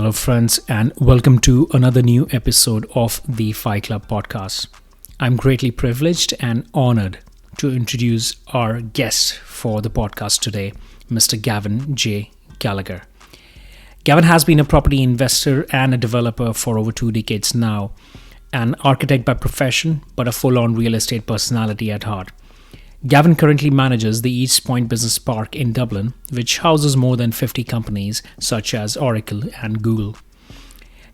Hello, friends, and welcome to another new episode of the Fight Club podcast. I'm greatly privileged and honored to introduce our guest for the podcast today, Mr. Gavin J. Gallagher. Gavin has been a property investor and a developer for over 2 decades now, an architect by profession, but a full-on real estate personality at heart. Gavin currently manages the East Point Business Park in Dublin, which houses more than 50 companies such as Oracle and Google.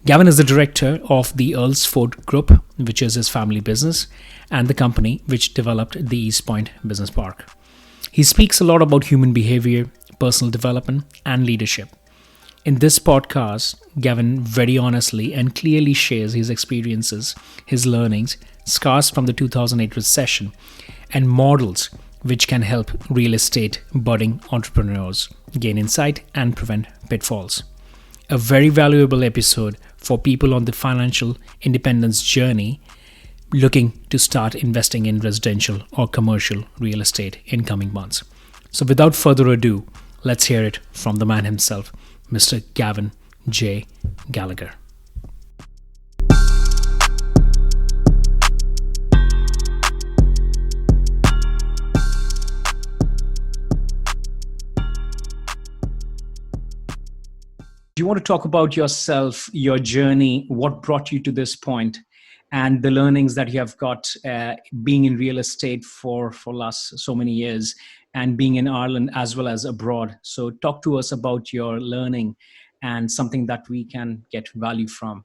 Gavin is the director of the Earlsfort Group, which is his family business, and the company which developed the East Point Business Park. He speaks a lot about human behavior, personal development, and leadership. In this podcast, Gavin very honestly and clearly shares his experiences, his learnings, scars from the 2008 recession, and models which can help real estate budding entrepreneurs gain insight and prevent pitfalls. A very valuable episode for people on the financial independence journey looking to start investing in residential or commercial real estate in coming months. So without further ado, let's hear it from the man himself, Mr. Gavin J. Gallagher. Do you want to talk about yourself, your journey, what brought you to this point, and the learnings that you have got being in real estate for last so many years and being in Ireland as well as abroad? So talk to us about your learning and something that we can get value from.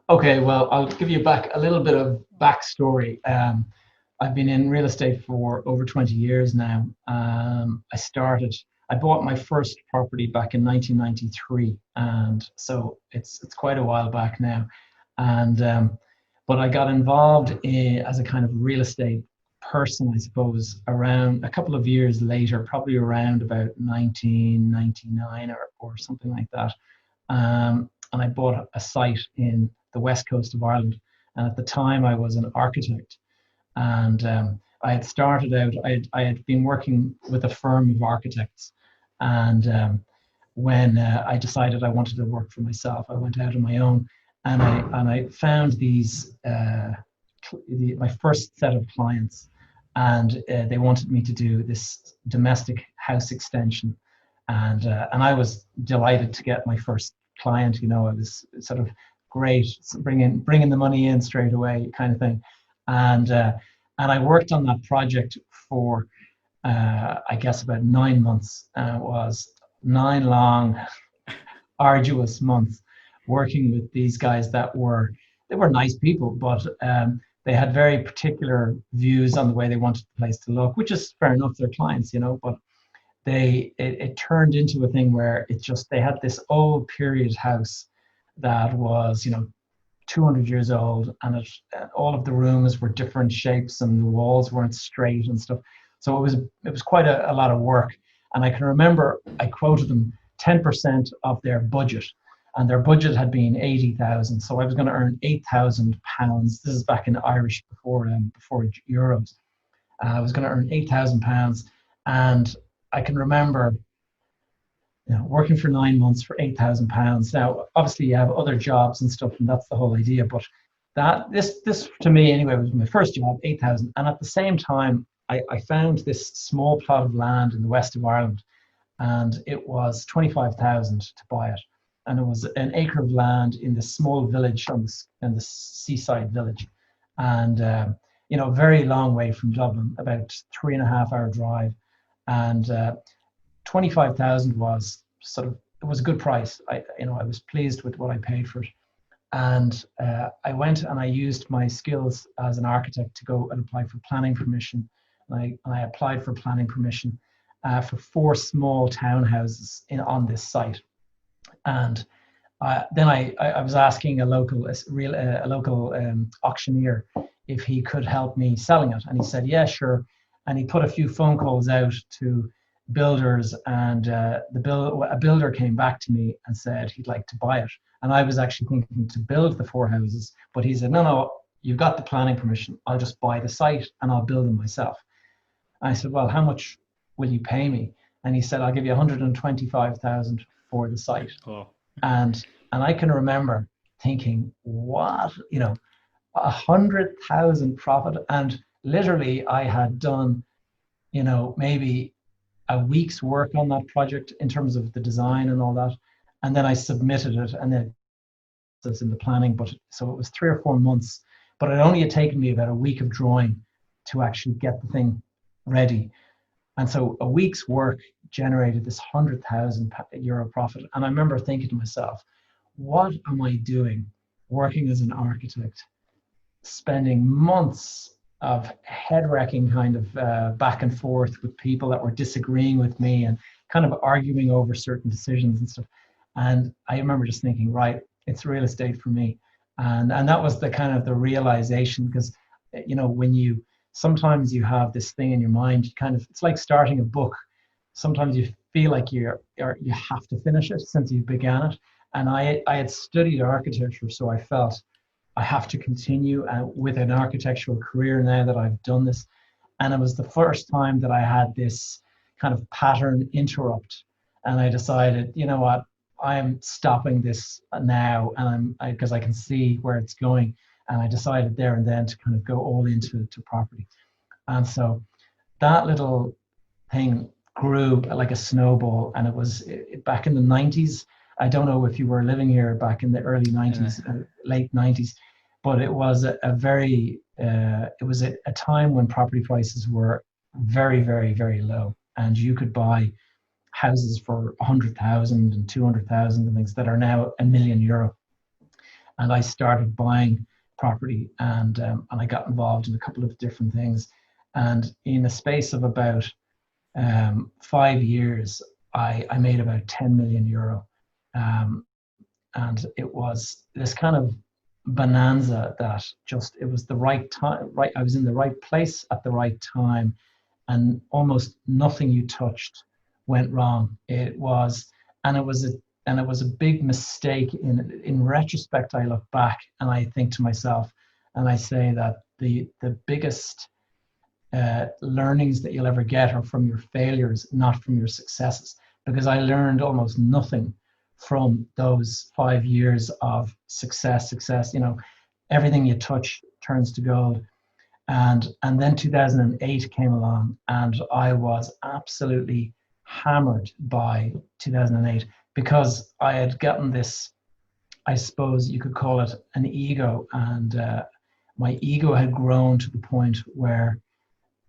Okay, well, I'll give you back a little bit of backstory. I've been in real estate for over 20 years now. I bought my first property back in 1993, and so it's quite a while back now. And but I got involved as a kind of real estate person, I suppose, around a couple of years later, probably around about 1999 or something like that. And I bought a site in the west coast of Ireland. And at the time, I was an architect, and I had started out. I had been working with a firm of architects. And when I decided I wanted to work for myself, I went out on my own, and I found these my first set of clients, and they wanted me to do this domestic house extension, and I was delighted to get my first client. You know, it was sort of great, bringing the money in straight away, kind of thing, and I worked on that project for. I guess about 9 months. It was 9 long, arduous months working with these guys they were nice people, but they had very particular views on the way they wanted the place to look, which is fair enough, they're clients, you know, but it turned into a thing where they had this old period house that was, you know, 200 years old, and all of the rooms were different shapes and the walls weren't straight and stuff. So it was quite a lot of work. And I can remember I quoted them 10% of their budget, and their budget had been 80,000. So I was going to earn £8,000. This is back in Irish before euros. I was going to earn £8,000, and I can remember, you know, working for 9 months for £8,000. Now, obviously, you have other jobs and stuff, and that's the whole idea. But this to me anyway was my first job, 8,000, and at the same time, I found this small plot of land in the west of Ireland, and it was 25,000 to buy it. And it was an acre of land in this small village in the seaside village, and you know, very long way from Dublin, about 3.5 hour drive. And 25,000 was it was a good price. I was pleased with what I paid for it. And I went and I used my skills as an architect to go and apply for planning permission. And I applied for planning permission for 4 small townhouses on this site. And then I was asking a local auctioneer if he could help me selling it, and he said, yeah, sure. And he put a few phone calls out to builders, and a builder came back to me and said he'd like to buy it. And I was actually thinking to build the 4 houses, but he said, no, you've got the planning permission. I'll just buy the site and I'll build them myself. And I said, well, how much will you pay me? And he said, I'll give you 125,000 for the site. Oh. And And I can remember thinking, what, 100,000 profit. And literally I had done, maybe a week's work on that project in terms of the design and all that. And then I submitted it, and then it's in the planning, but so it was 3 or 4 months, but it only had taken me about a week of drawing to actually get the thing ready. And so a week's work generated this €100,000 profit. And I remember thinking to myself, what am I doing working as an architect, spending months of head wrecking kind of back and forth with people that were disagreeing with me and kind of arguing over certain decisions and stuff. And I remember just thinking, right, it's real estate for me. And that was the kind of the realization, because, when you, sometimes you have this thing in your mind, kind of, it's like starting a book. Sometimes you feel like you have to finish it since you began it. And I had studied architecture, so I felt I have to continue with an architectural career now that I've done this. And it was the first time that I had this kind of pattern interrupt. And I decided, you know what, I'm stopping this now, and because I can see where it's going. And I decided there and then to kind of go all into property. And so that little thing grew like a snowball, and it was back in the 90s. I don't know if you were living here back in the early 90s, late 90s, but it was a very, it was a time when property prices were very, very, very low, and you could buy houses for 100,000 and 200,000 and things that are now €1 million. And I started buying property, and I got involved in a couple of different things. And in a space of about 5 years, I made about €10 million. And it was this kind of bonanza that just, it was the right time, right? I was in the right place at the right time, and almost nothing you touched went wrong. It was a big mistake. In retrospect, I look back and I think to myself, and I say that the biggest learnings that you'll ever get are from your failures, not from your successes, because I learned almost nothing from those 5 years of success. Everything you touch turns to gold. And then 2008 came along, and I was absolutely hammered by 2008, because I had gotten this, I suppose you could call it an ego, and my ego had grown to the point where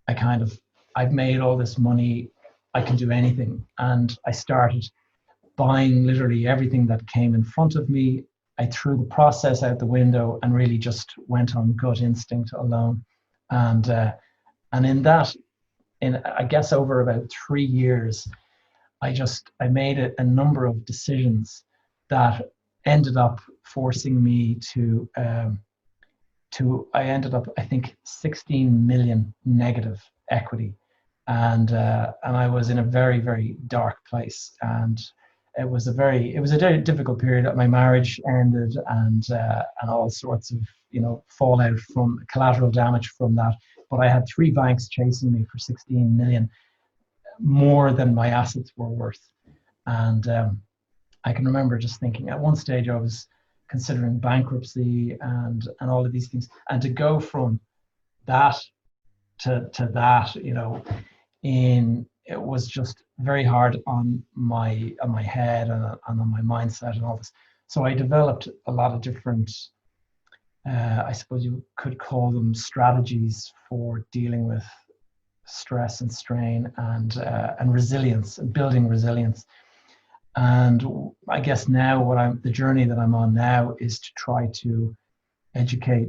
I've made all this money, I can do anything. And I started buying literally everything that came in front of me. I threw the process out the window and really just went on gut instinct alone. And in that, I guess over about 3 years, I made a number of decisions that ended up forcing me to I ended up, I think, 16 million negative equity. And I was in a very, very dark place. And it was a very difficult period. My marriage ended, and all sorts of, fallout from collateral damage from that. But I had 3 banks chasing me for 16 million, more than my assets were worth. And I can remember just thinking, at one stage I was considering bankruptcy and all of these things. And to go from that to that, it was just very hard on my head and on my mindset and all this. So I developed a lot of different, I suppose you could call them, strategies for dealing with stress and strain, and resilience, and building resilience. And I guess now the journey that I'm on now is to try to educate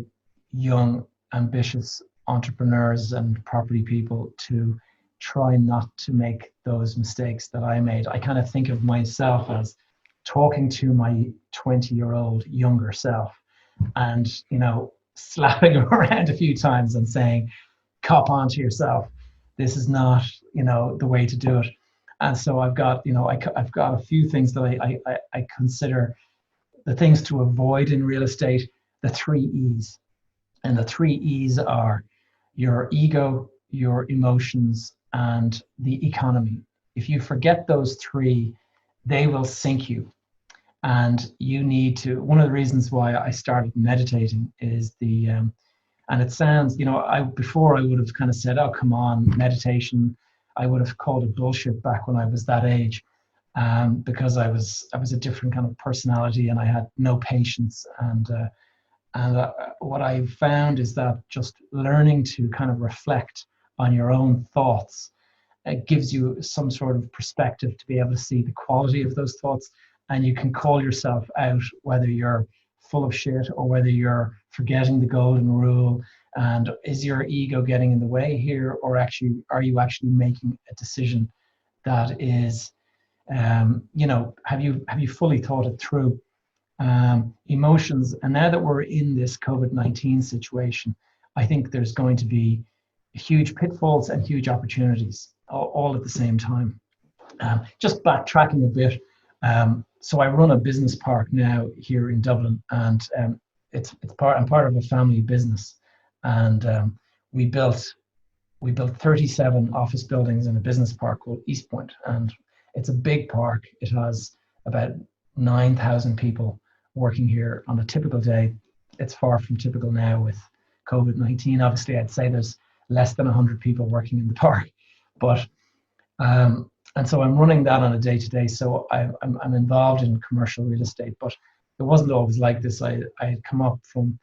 young, ambitious entrepreneurs and property people to try not to make those mistakes that I made. I kind of think of myself as talking to my 20-year-old younger self, and, slapping him around a few times and saying, cop on to yourself. This is not, the way to do it. And so I've got, I've got a few things that I consider the things to avoid in real estate, the 3 E's. And the 3 E's are your ego, your emotions, and the economy. If you forget those 3, they will sink you. And you need to, one of the reasons why I started meditating is and it sounds, before I would have kind of said, oh, come on, meditation. I would have called it bullshit back when I was that age, because I was a different kind of personality and I had no patience. And what I found is that just learning to kind of reflect on your own thoughts, it gives you some sort of perspective to be able to see the quality of those thoughts, and you can call yourself out whether you're full of shit or whether you're forgetting the golden rule, and is your ego getting in the way here, or actually are you actually making a decision that is, have you fully thought it through? Emotions, and now that we're in this COVID-19 situation, I think there's going to be huge pitfalls and huge opportunities all at the same time. Just backtracking a bit, so I run a business park now here in Dublin, and I'm part of a family business, and we built we built 37 office buildings in a business park called East Point, and it's a big park. It has about 9,000 people working here on a typical day. It's far from typical now with COVID-19. Obviously, I'd say there's less than 100 people working in the park, but and so I'm running that on a day-to-day. So I'm involved in commercial real estate, but it wasn't always like this. I had come up from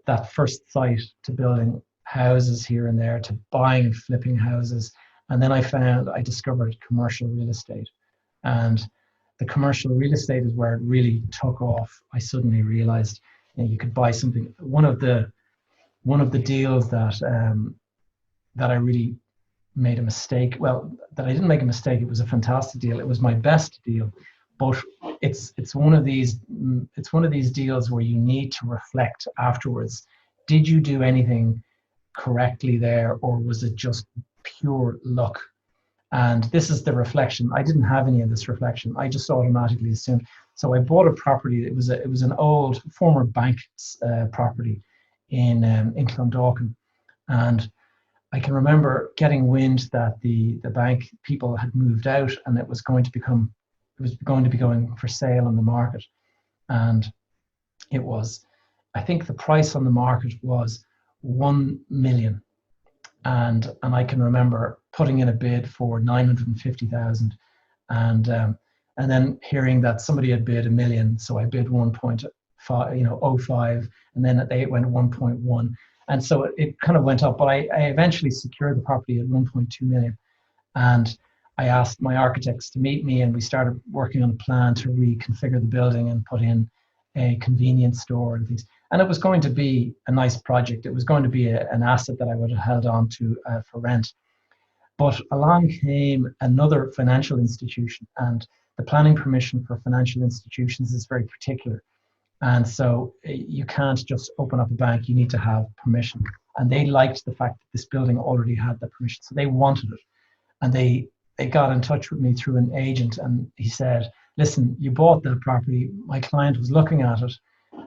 that first site to building houses here and there to buying and flipping houses. And then I discovered commercial real estate. And the commercial real estate is where it really took off. I suddenly realized, you could buy something. One of the deals that I really made a mistake. Well, that I didn't make a mistake. It was a fantastic deal. It was my best deal, but it's one of these deals where you need to reflect afterwards. Did you do anything correctly there, or was it just pure luck? And this is the reflection. I didn't have any of this reflection. I just automatically assumed. So I bought a property. It was an old former bank property in Clondalkin, and I can remember getting wind that the bank people had moved out, and it was going to be going for sale on the market. And it was, I think the price on the market was 1 million. And I can remember putting in a bid for 950,000, and then hearing that somebody had bid 1 million. So I bid 1.5, and then it went 1.1. And so it kind of went up, but I eventually secured the property at 1.2 million. And I asked my architects to meet me, and we started working on a plan to reconfigure the building and put in a convenience store and things. And it was going to be a nice project. It was going to be an asset that I would have held on to for rent. But along came another financial institution, and the planning permission for financial institutions is very particular. And so you can't just open up a bank, you need to have permission. And they liked the fact that this building already had that permission. So they wanted it. And they got in touch with me through an agent, and he said, listen, you bought that property. My client was looking at it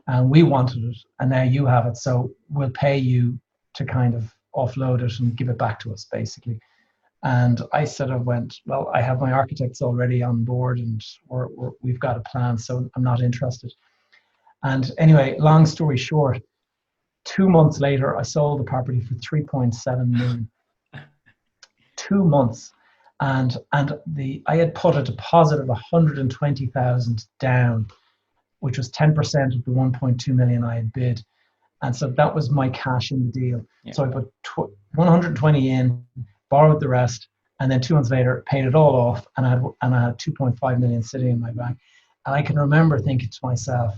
and we wanted it, and now you have it. So we'll pay you to kind of offload it and give it back to us, basically. And I sort of went, well, I have my architects already on board, and we've got a plan, so I'm not interested. And anyway, long story short, 2 months later, I sold the property for 3.7 million. 2 months. And I had put a deposit of 120,000 down, which was 10% of the 1.2 million I had bid. And so that was my cash in the deal. Yeah. So I put 120 in, borrowed the rest, and then 2 months later paid it all off, and I had 2.5 million sitting in my bank. And I can remember thinking to myself,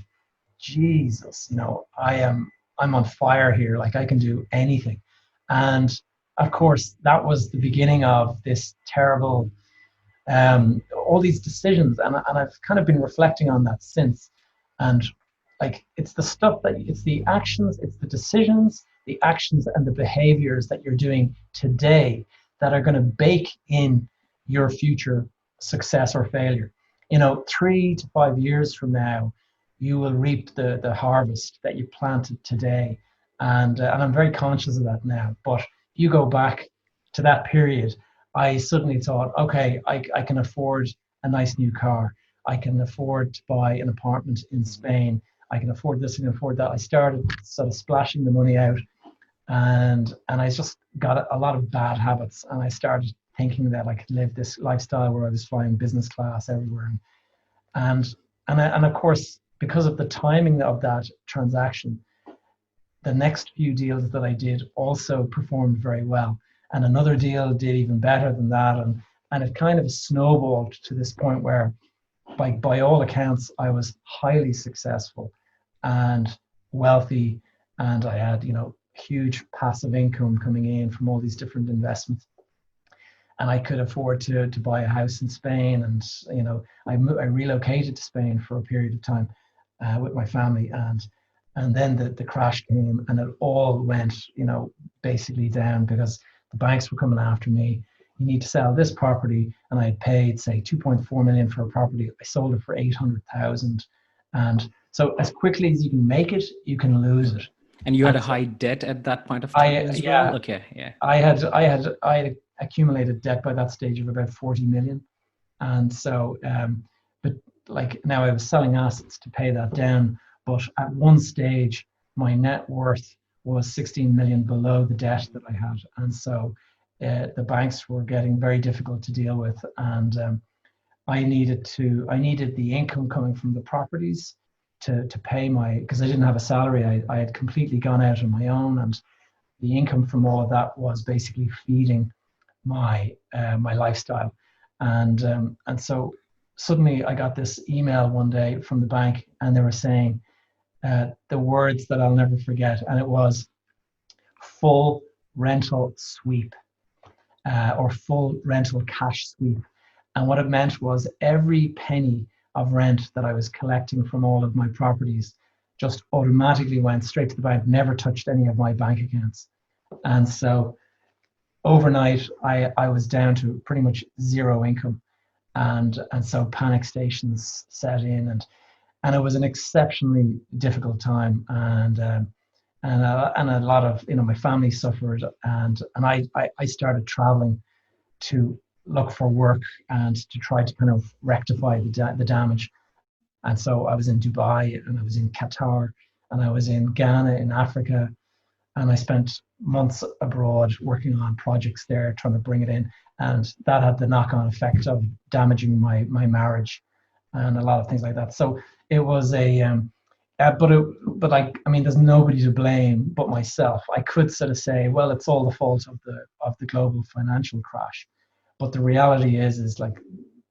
Jesus, I'm on fire here. Like, I can do anything. And of course, that was the beginning of this terrible, all these decisions. And I've kind of been reflecting on that since. And like, it's the actions, it's the decisions, the actions, and the behaviors that you're doing today that are going to bake in your future success or failure. 3 to 5 years from now, you will reap the harvest that you planted today. And I'm very conscious of that now. But you go back to that period, I suddenly thought, okay, I can afford a nice new car. I can afford to buy an apartment in Spain. I can afford this, I can afford that. I started sort of splashing the money out, and I just got a lot of bad habits, and I started thinking that I could live this lifestyle where I was flying business class everywhere, and and of course, because of the timing of that transaction, the next few deals that I did also performed very well, and another deal did even better than that, and it kind of snowballed to this point where, by all accounts, I was highly successful and wealthy, and I had, huge passive income coming in from all these different investments, and I could afford to buy a house in Spain, and I relocated to Spain for a period of time with my family, and then the crash came, and it all went basically down because the banks were coming after me. You need to sell this property, and I had paid say 2.4 million for a property. I sold it for 800,000, and so as quickly as you can make it, you can lose it. And you had a high debt at that point of time as well? Okay, yeah. I had accumulated debt by that stage of about 40 million. And so, but like now I was selling assets to pay that down. But at one stage, my net worth was 16 million below the debt that I had. And so the banks were getting very difficult to deal with. And I needed the income coming from the properties to pay because I didn't have a salary. I had completely gone out on my own, and the income from all of that was basically feeding my lifestyle. And so suddenly I got this email one day from the bank, and they were saying the words that I'll never forget, and it was full rental sweep, or full rental cash sweep. And what it meant was every penny of rent that I was collecting from all of my properties just automatically went straight to the bank, never touched any of my bank accounts. And so overnight, I was down to pretty much zero income. And so panic stations set in, and it was an exceptionally difficult time. And a lot of, my family suffered, and I started traveling to look for work and to try to kind of rectify the damage. And so I was in Dubai, and I was in Qatar, and I was in Ghana in Africa, and I spent months abroad working on projects there, trying to bring it in, and that had the knock-on effect of damaging my marriage and a lot of things like that. So it was there's nobody to blame but myself. I could sort of say, well, it's all the fault of the global financial crash. But the reality is like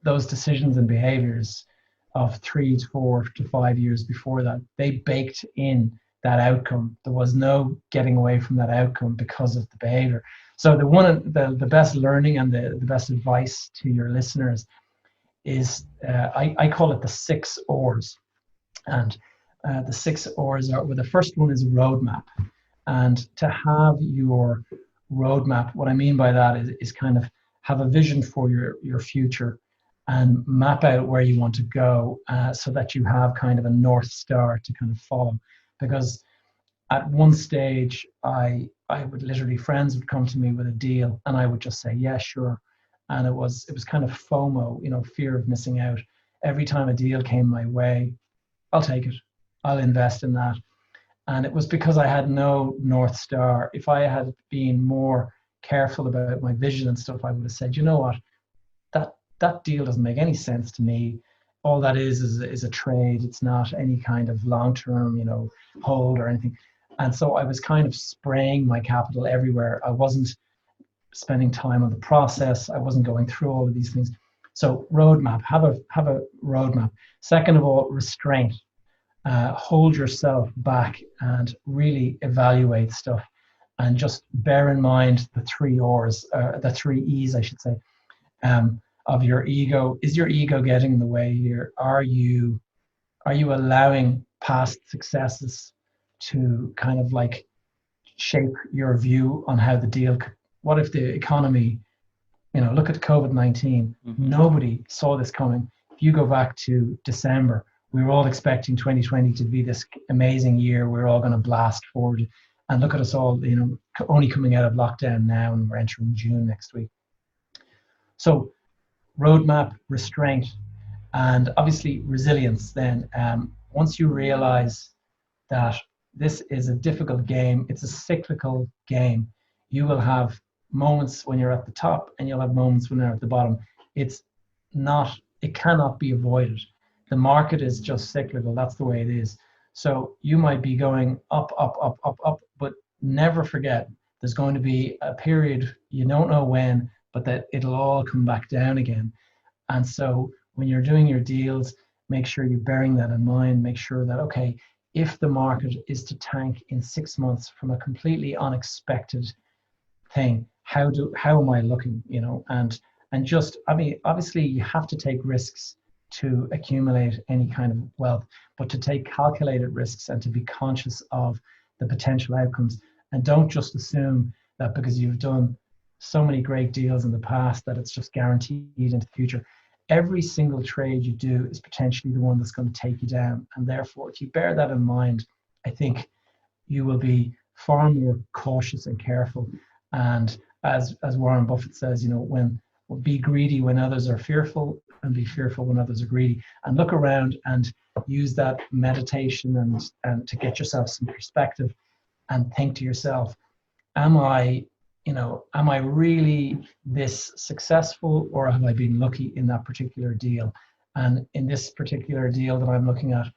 those decisions and behaviors of 3 to 4 to 5 years before that, they baked in that outcome. There was no getting away from that outcome because of the behavior. So the best learning and the best advice to your listeners is I call it the 6 R's. And the 6 R's are, well, the first one is a roadmap. And to have your roadmap, what I mean by that is kind of have a vision for your future and map out where you want to go, so that you have kind of a North Star to kind of follow. Because at one stage, I would literally, friends would come to me with a deal, and I would just say, yeah, sure. And it was kind of FOMO, fear of missing out. Every time a deal came my way, I'll take it. I'll invest in that. And it was because I had no North Star. If I had been more careful about my vision and stuff, I would have said, you know what, that deal doesn't make any sense to me. All that is a trade. It's not any kind of long-term, hold or anything. And so I was kind of spraying my capital everywhere. I wasn't spending time on the process. I wasn't going through all of these things. So roadmap, have a roadmap. Second of all, restraint. Hold yourself back and really evaluate stuff, and just bear in mind the 3 R's, the 3 E's, I should say, of your ego. Is your ego getting in the way here? Are you allowing past successes to kind of like shape your view on how the deal could, what if the economy, look at COVID-19, nobody saw this coming. If you go back to December, we were all expecting 2020 to be this amazing year. We're all going to blast forward, and look at us all, only coming out of lockdown now, and we're entering June next week. So roadmap, restraint, And obviously resilience then. Once you realize that this is a difficult game, it's a cyclical game, you will have moments when you're at the top and you'll have moments when you're at the bottom. It's not, it cannot be avoided. The market is just cyclical. That's the way it is. So you might be going up, up, up, up, up, but never forget there's going to be a period, you don't know when, but that it'll all come back down again. And so when you're doing your deals, make sure you're bearing that in mind. Make sure that, okay, if the market is to tank in 6 months from a completely unexpected thing, how am I looking, and just, I mean, obviously you have to take risks to accumulate any kind of wealth, but to take calculated risks and to be conscious of the potential outcomes, and don't just assume that because you've done so many great deals in the past that it's just guaranteed into the future. Every single trade you do is potentially the one that's going to take you down, and therefore if you bear that in mind, I think you will be far more cautious and careful. And as Warren Buffett says, when be greedy when others are fearful, and be fearful when others are greedy. And look around and use that meditation and to get yourself some perspective, and think to yourself, am I really this successful, or have I been lucky in that particular deal? And in this particular deal that I'm looking at,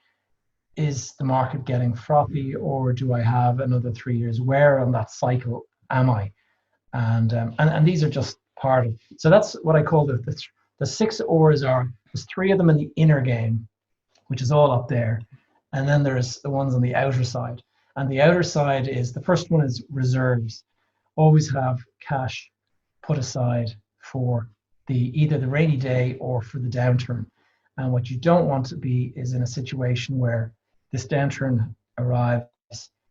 is the market getting frothy, or do I have another 3 years? Where on that cycle am I? And these are just part of. So that's what I call the 6 oars. There's 3 of them in the inner game, which is all up there, and then there's the ones on the outer side. And the outer side is, the first one is reserves. Always have cash put aside for either the rainy day or for the downturn. And what you don't want to be is in a situation where this downturn arrives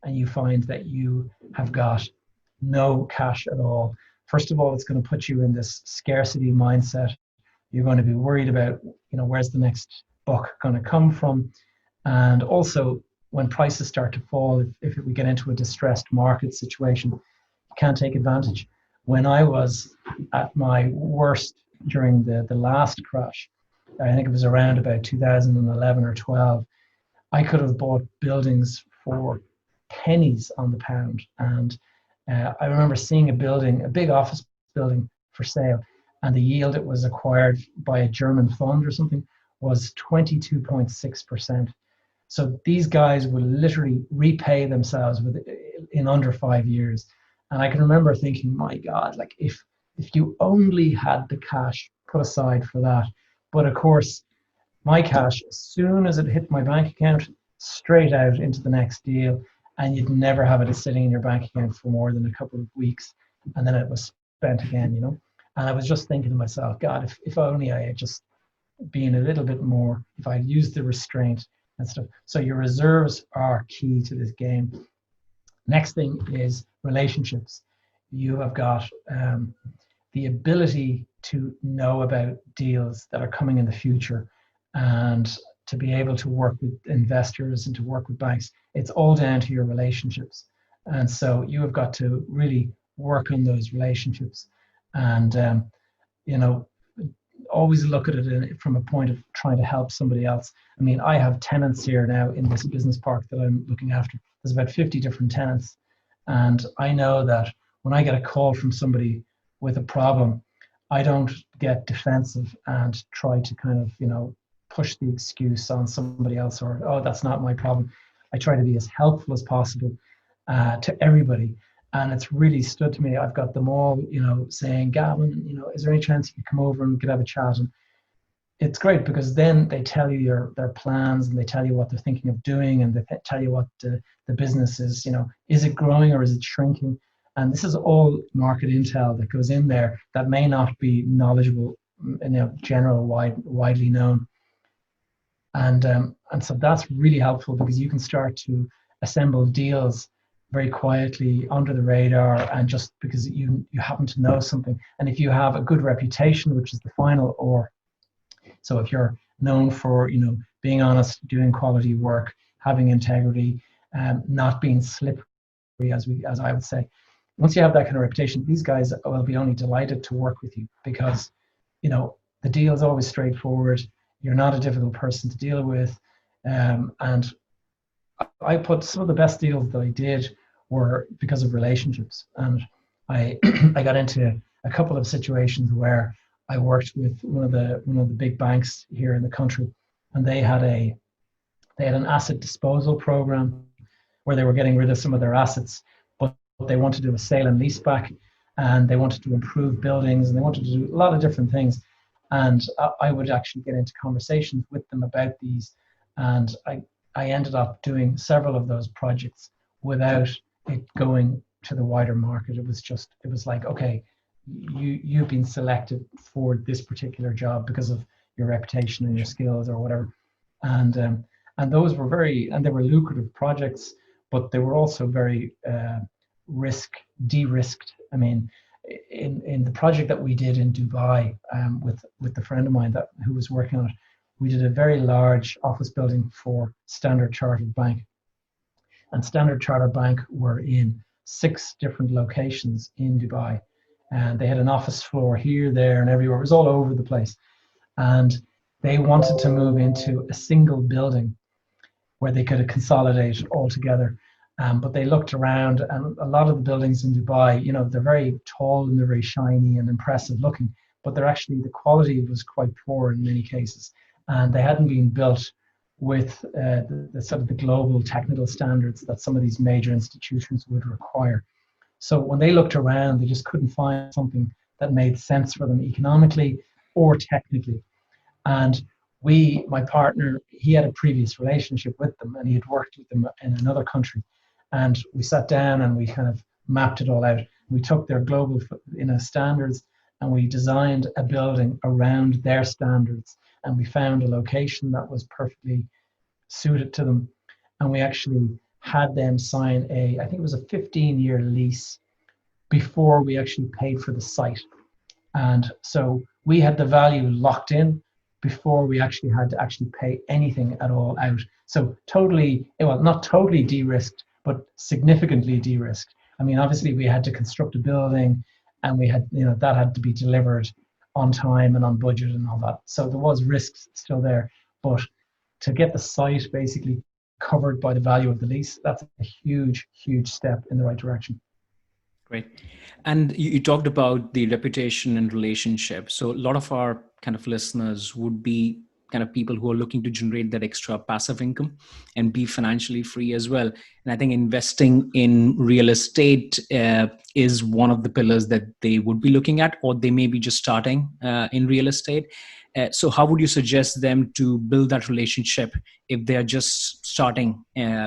and you find that you have got no cash at all. First of all, it's going to put you in this scarcity mindset. You're going to be worried about, where's the next buck going to come from? And also, when prices start to fall, if we get into a distressed market situation, you can't take advantage. When I was at my worst during the last crash, I think it was around about 2011 or 12, I could have bought buildings for pennies on the pound. And I remember seeing a big office building for sale, and the yield it was acquired by a German fund or something was 22.6%. So these guys will literally repay themselves in under 5 years. And I can remember thinking, my God, like if you only had the cash put aside for that. But of course, my cash, as soon as it hit my bank account, straight out into the next deal, and you'd never have it sitting in your bank account for more than a couple of weeks, and then it was spent again, And I was just thinking to myself, God, if only I had just been a little bit more, if I used the restraint and stuff. So your reserves are key to this game. Next thing is relationships. You have got the ability to know about deals that are coming in the future, and to be able to work with investors and to work with banks. It's all down to your relationships. And so you have got to really work on those relationships, and always look at it from a point of trying to help somebody else. I mean, I have tenants here now in this business park that I'm looking after. There's about 50 different tenants. And I know that when I get a call from somebody with a problem, I don't get defensive and try to kind of, push the excuse on somebody else, or, oh, that's not my problem. I try to be as helpful as possible to everybody. And it's really stood to me. I've got them all, saying, Gavin, is there any chance you could come over and we could have a chat? And it's great, because then they tell you their plans, and they tell you what they're thinking of doing, and they tell you what the business is, is it growing or is it shrinking? And this is all market intel that goes in there that may not be knowledgeable, general, widely known. And so that's really helpful, because you can start to assemble deals very quietly under the radar, and just because you happen to know something. And if you have a good reputation, which is the final or, so if you're known for being honest, doing quality work, having integrity, not being slippery, as I would say, once you have that kind of reputation, these guys will be only delighted to work with you, because the deal is always straightforward. You're not a difficult person to deal with. And I put some of the best deals that I did were because of relationships. And I I got into a couple of situations where I worked with one of the big banks here in the country, and they had an asset disposal program where they were getting rid of some of their assets, but they wanted to do a sale and lease back, and they wanted to improve buildings, and they wanted to do a lot of different things. And I would actually get into conversations with them about these, and I ended up doing several of those projects without it going to the wider market. It was like, okay, you've been selected for this particular job because of your reputation and your skills or whatever. And those were they were lucrative projects, but they were also very de-risked. I mean, in the project that we did in Dubai, with the friend of mine who was working on it, we did a very large office building for Standard Chartered Bank. And Standard Chartered Bank were in 6 different locations in Dubai. And they had an office floor here, there, and everywhere. It was all over the place. And they wanted to move into a single building where they could consolidate all together. But they looked around, and a lot of the buildings in Dubai, they're very tall and they're very shiny and impressive looking, but the quality was quite poor in many cases. And they hadn't been built with the sort of the global technical standards that some of these major institutions would require. So when they looked around, they just couldn't find something that made sense for them economically or technically. And my partner, he had a previous relationship with them, and he had worked with them in another country. And we sat down and we kind of mapped it all out. We took their global standards, and we designed a building around their standards. And we found a location that was perfectly suited to them. And we actually had them sign I think it was a 15-year lease before we actually paid for the site. And so we had the value locked in before we actually had to actually pay anything at all out. So not totally de-risked, but significantly de-risked. I mean, obviously we had to construct a building, and we had, that had to be delivered on time and on budget and all that. So there was risks still there, but to get the site basically covered by the value of the lease, that's a huge, huge step in the right direction. Great. And you talked about the reputation and relationship. So a lot of our kind of listeners would be kind of people who are looking to generate that extra passive income and be financially free as well. And I think investing in real estate is one of the pillars that they would be looking at, or they may be just starting in real estate. So how would you suggest them to build that relationship if they are just starting?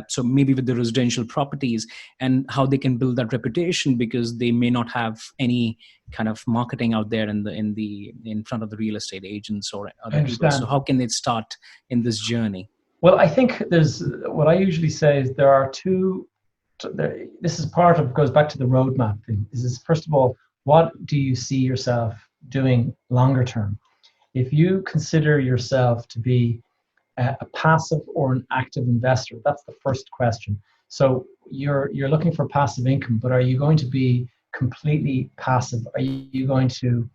So maybe with the residential properties, and how they can build that reputation, because they may not have any kind of marketing out there in front of the real estate agents or other people. So how can they start in this journey? Well, I think what I usually say is there are two. This is goes back to the roadmap thing. First of all, what do you see yourself doing longer term? If you consider yourself to be a passive or an active investor, that's the first question. So you're looking for passive income, but are you going to be completely passive? Are you going to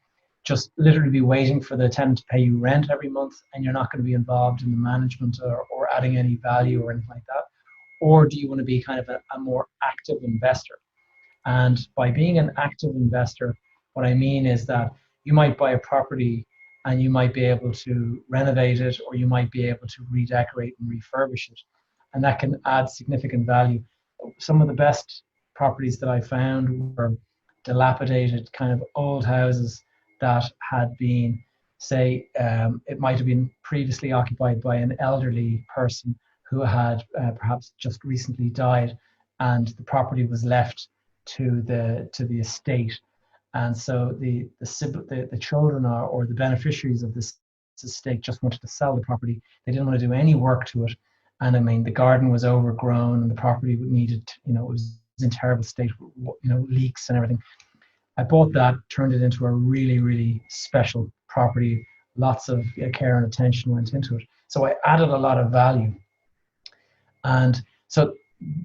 just literally be waiting for the tenant to pay you rent every month, and you're not going to be involved in the management or adding any value or anything like that? Or do you want to be kind of a more active investor? And by being an active investor, what I mean is that you might buy a property and you might be able to renovate it, or you might be able to redecorate and refurbish it. And that can add significant value. Some of the best properties that I found were dilapidated kind of old houses that had been, say, it might have been previously occupied by an elderly person who had perhaps just recently died, and the property was left to the estate. And so the children or the beneficiaries of this estate just wanted to sell the property. They didn't want to do any work to it. And I mean, the garden was overgrown, and the property needed, it was in terrible state, leaks and everything. I bought that, turned it into a really, really special property. Lots of care and attention went into it. So I added a lot of value. And so,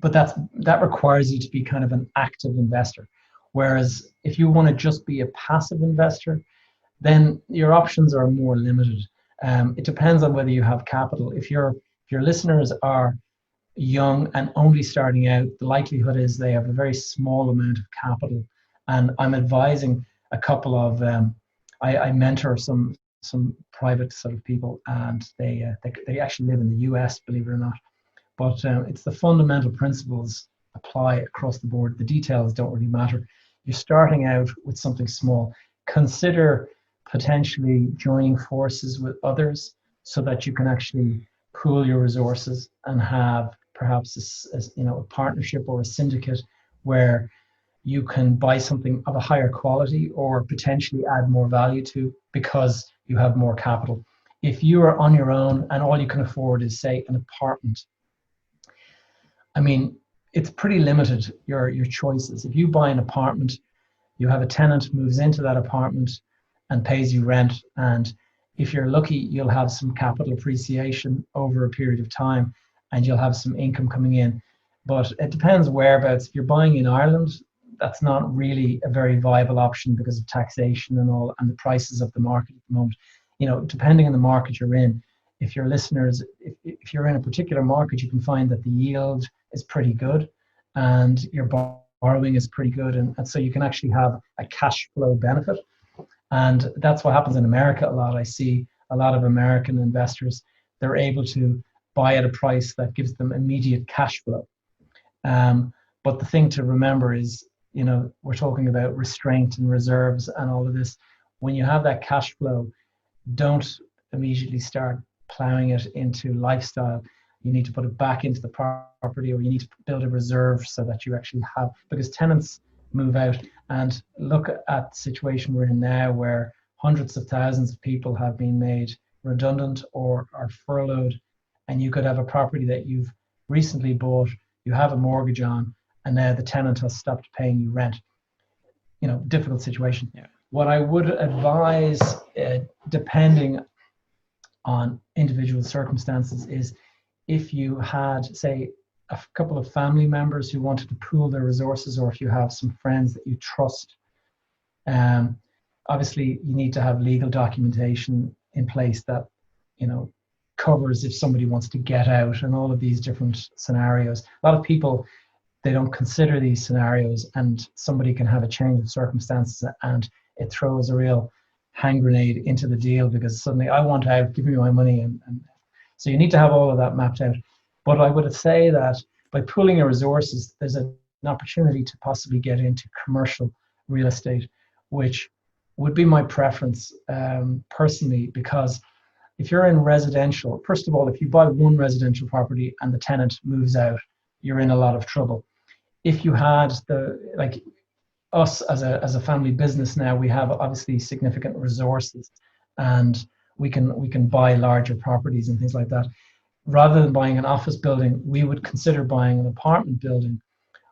but that requires you to be kind of an active investor. Whereas if you want to just be a passive investor, then your options are more limited. It depends on whether you have capital. If your listeners are young and only starting out, the likelihood is they have a very small amount of capital. And I'm advising a couple of, I mentor some private sort of people, and they actually live in the US, believe it or not. But it's the fundamental principles apply across the board. The details don't really matter. You're starting out with something small. Consider potentially joining forces with others so that you can actually pool your resources and have perhaps a partnership or a syndicate where you can buy something of a higher quality or potentially add more value to because you have more capital. If you are on your own and all you can afford is, say, an apartment, I mean, it's pretty limited, your choices. If you buy an apartment, you have a tenant moves into that apartment and pays you rent, and if you're lucky, you'll have some capital appreciation over a period of time, and you'll have some income coming in. But it depends whereabouts. If you're buying in Ireland, that's not really a very viable option because of taxation and all, and the prices of the market at the moment. Depending on the market you're in, if your listeners, if you're in a particular market, you can find that the yield is pretty good and your borrowing is pretty good. And so you can actually have a cash flow benefit. And that's what happens in America a lot. I see a lot of American investors, they're able to buy at a price that gives them immediate cash flow. But the thing to remember is, we're talking about restraint and reserves and all of this. When you have that cash flow, don't immediately start plowing it into lifestyle. You need to put it back into the property, or you need to build a reserve so that you actually have, because tenants move out. And look at the situation we're in now, where hundreds of thousands of people have been made redundant or are furloughed, and you could have a property that you've recently bought, you have a mortgage on, and now the tenant has stopped paying you rent. Difficult situation. Yeah. What I would advise, depending on individual circumstances, is if you had, say, a couple of family members who wanted to pool their resources, or if you have some friends that you trust, obviously you need to have legal documentation in place that covers if somebody wants to get out and all of these different scenarios. A lot of people, they don't consider these scenarios, and somebody can have a change of circumstances and it throws a real hand grenade into the deal, because suddenly I want out, give me my money. And so you need to have all of that mapped out. But I would say that by pooling your resources, there's an opportunity to possibly get into commercial real estate, which would be my preference personally, because if you're in residential, first of all, if you buy one residential property and the tenant moves out, you're in a lot of trouble. If you had like us as a family business now, we have obviously significant resources, and we can buy larger properties and things like that. Rather than buying an office building, we would consider buying an apartment building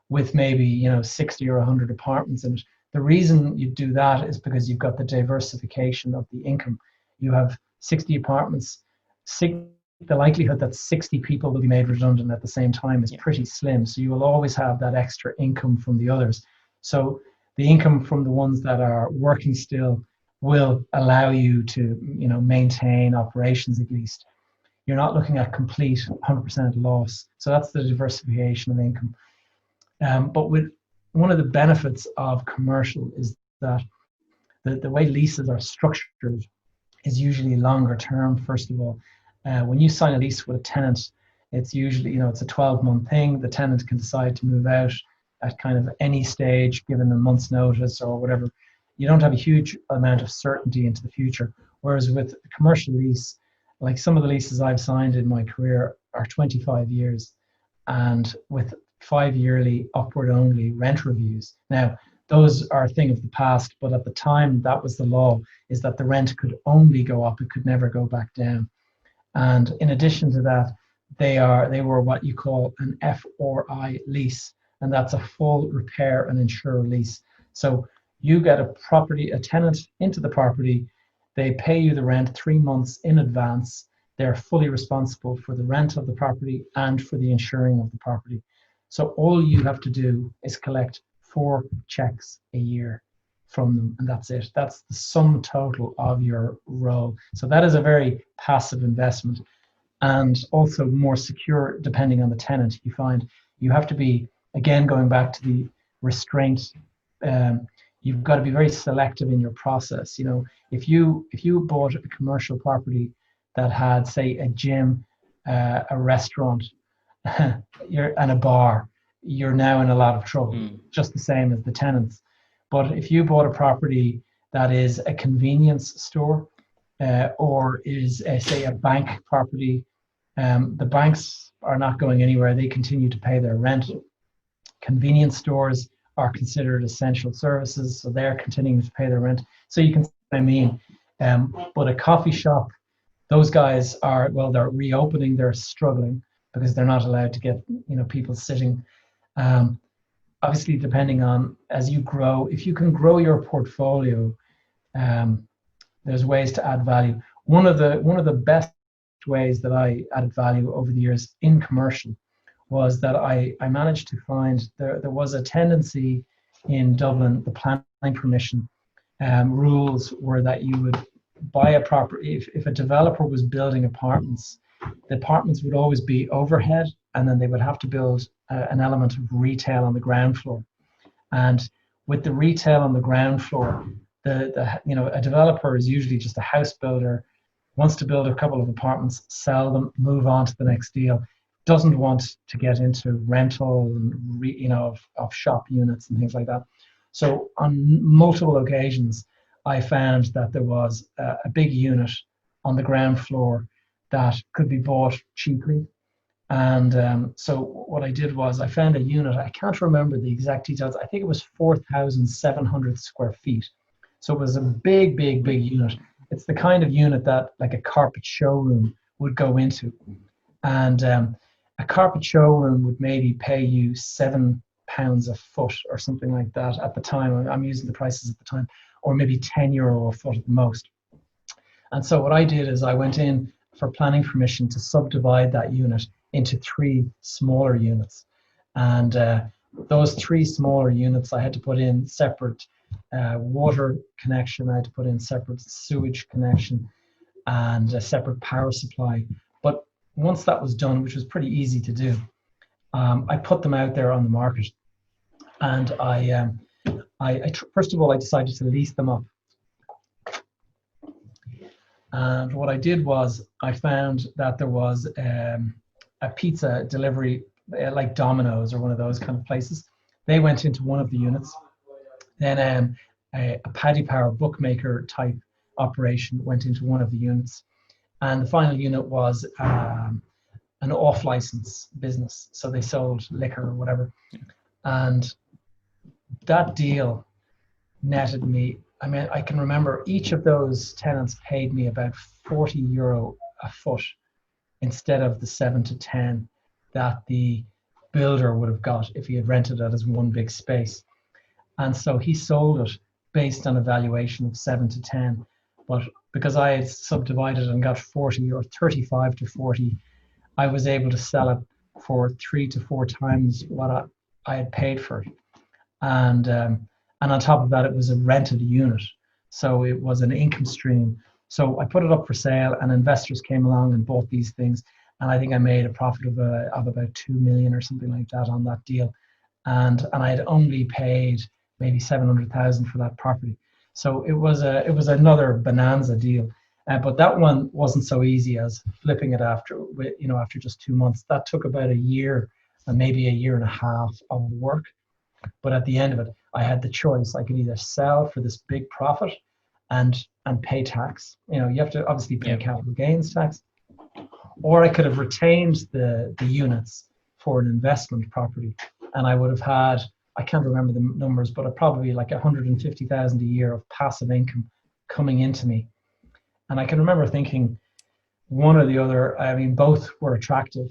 with maybe 60 or 100 apartments in it. The reason you do that is because you've got the diversification of the income. You have 60 apartments. The likelihood that 60 people will be made redundant at the same time is pretty slim. So you will always have that extra income from the others. So the income from the ones that are working still will allow you to maintain operations at least. You're not looking at complete 100% loss. So that's the diversification of income. But with one of the benefits of commercial is that the way leases are structured is usually longer term. First of all, when you sign a lease with a tenant, it's usually, it's a 12-month thing. The tenant can decide to move out at kind of any stage, given a month's notice or whatever. You don't have a huge amount of certainty into the future. Whereas with a commercial lease, like some of the leases I've signed in my career are 25 years, and with 5-yearly upward only rent reviews. Now, those are a thing of the past, but at the time that was the law, is that the rent could only go up, it could never go back down. And in addition to that, they were what you call an FRI lease, and that's a full repair and insure lease. So you get a tenant into the property, they pay you the rent 3 months in advance. They're fully responsible for the rent of the property and for the insuring of the property. So all you have to do is collect 4 checks a year. from them, and that's it. That's the sum total of your role. So that is a very passive investment, and also more secure depending on the tenant. You find you have to be, again, going back to the restraint. Um, you've got to be very selective in your process. If you bought a commercial property that had, say, a gym, a restaurant, and a bar, you're now in a lot of trouble. Just the same as the tenants. But if you bought a property that is a convenience store, or is say a bank property, the banks are not going anywhere. They continue to pay their rent. Convenience stores are considered essential services, so they're continuing to pay their rent. So you can see what I mean. But a coffee shop, those guys are, well, they're reopening, they're struggling because they're not allowed to get people sitting. Obviously, depending on, as you grow, if you can grow your portfolio, there's ways to add value. One of the best ways that I added value over the years in commercial was that I managed to find there was a tendency in Dublin. The planning permission rules were that you would buy a property, if a developer was building apartments, the apartments would always be overhead, and then they would have to build an element of retail on the ground floor. And with the retail on the ground floor, a developer is usually just a house builder, wants to build a couple of apartments, sell them, move on to the next deal, doesn't want to get into rental and of shop units and things like that. So on multiple occasions, I found that there was a big unit on the ground floor that could be bought cheaply. And so what I did was I found a unit. I can't remember the exact details. I think it was 4,700 square feet. So it was a big, big, big unit. It's the kind of unit that like a carpet showroom would go into. And a carpet showroom would maybe pay you £7 a foot or something like that at the time. I'm using the prices at the time, or maybe €10 a foot at the most. And so what I did is I went in for planning permission to subdivide that unit into 3 smaller units. And those 3 smaller units, I had to put in separate water connection, I had to put in separate sewage connection, and a separate power supply. But once that was done, which was pretty easy to do, I put them out there on the market. And first of all, I decided to lease them up. And what I did was I found that there was a pizza delivery, like Domino's or one of those kind of places. They went into one of the units. Then a Paddy Power bookmaker type operation went into one of the units. And the final unit was an off-license business. So they sold liquor or whatever. And that deal netted me, I mean, I can remember each of those tenants paid me about €40 a foot instead of the 7 to 10 that the builder would have got if he had rented it as one big space. And so he sold it based on a valuation of 7 to 10. But because I had subdivided and got 40 or 35 to 40, I was able to sell it for 3 to 4 times what I had paid for it. And on top of that, it was a rented unit. So it was an income stream. So I put it up for sale, and investors came along and bought these things. And I think I made a profit of about 2 million or something like that on that deal. And I had only paid maybe 700,000 for that property. So it was another bonanza deal. But that one wasn't so easy as flipping it after just 2 months. That took about a year and maybe a year and a half of work. But at the end of it, I had the choice. I could either sell for this big profit and pay tax. You have to obviously pay capital gains tax. Or I could have retained the units for an investment property. And I would have had, I can't remember the numbers, but probably like 150,000 a year of passive income coming into me. And I can remember thinking one or the other, I mean, both were attractive.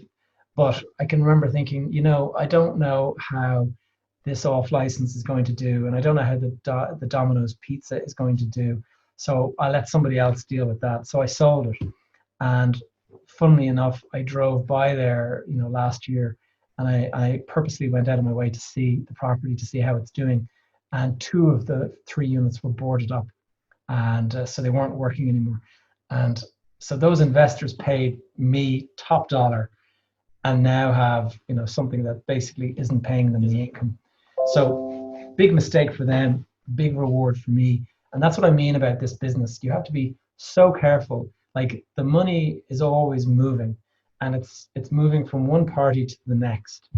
But I can remember thinking, I don't know how this off license is going to do, and I don't know how the Domino's pizza is going to do. So I let somebody else deal with that. So I sold it. And funnily enough, I drove by there, last year, and I purposely went out of my way to see the property, to see how it's doing. and 2 of the 3 units were boarded up, and so they weren't working anymore. And so those investors paid me top dollar, and now have something that basically isn't paying them the income. So big mistake for them, big reward for me. And that's what I mean about this business. You have to be so careful. Like, the money is always moving, and it's moving from one party to the next.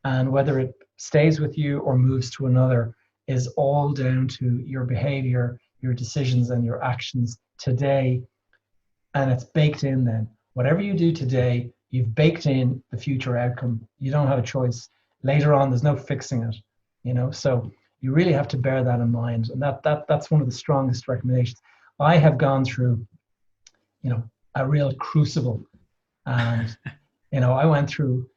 And whether it stays with you or moves to another is all down to your behavior, your decisions, and your actions today. And it's baked in then. Whatever you do today, you've baked in the future outcome. You don't have a choice. Later on, there's no fixing it. So you really have to bear that in mind. And that's one of the strongest recommendations. I have gone through, a real crucible. And, I went through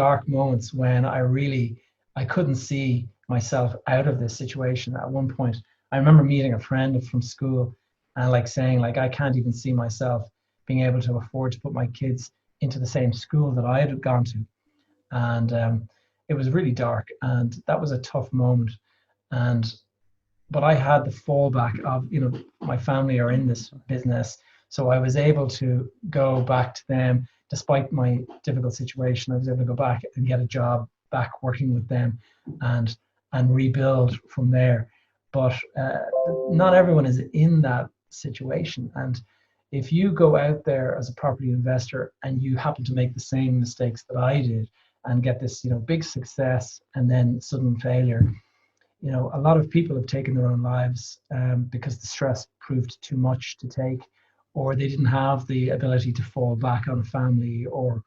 dark moments when I couldn't see myself out of this situation. At one point, I remember meeting a friend from school and saying, I can't even see myself being able to afford to put my kids into the same school that I had gone to. And it was really dark, and that was a tough moment. But I had the fallback of, my family are in this business. So I was able to go back to them. Despite my difficult situation, I was able to go back and get a job back working with them, and rebuild from there. But not everyone is in that situation. And if you go out there as a property investor and you happen to make the same mistakes that I did and get this, big success and then sudden failure, a lot of people have taken their own lives because the stress proved too much to take, or they didn't have the ability to fall back on a family, or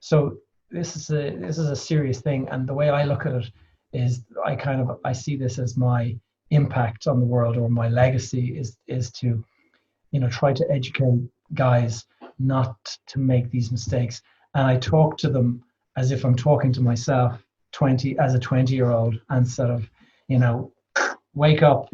so this is a serious thing. And the way I look at it is I see this as my impact on the world, or my legacy is to try to educate guys not to make these mistakes. And I talk to them as if I'm talking to myself as a 20-year-old, instead of wake up,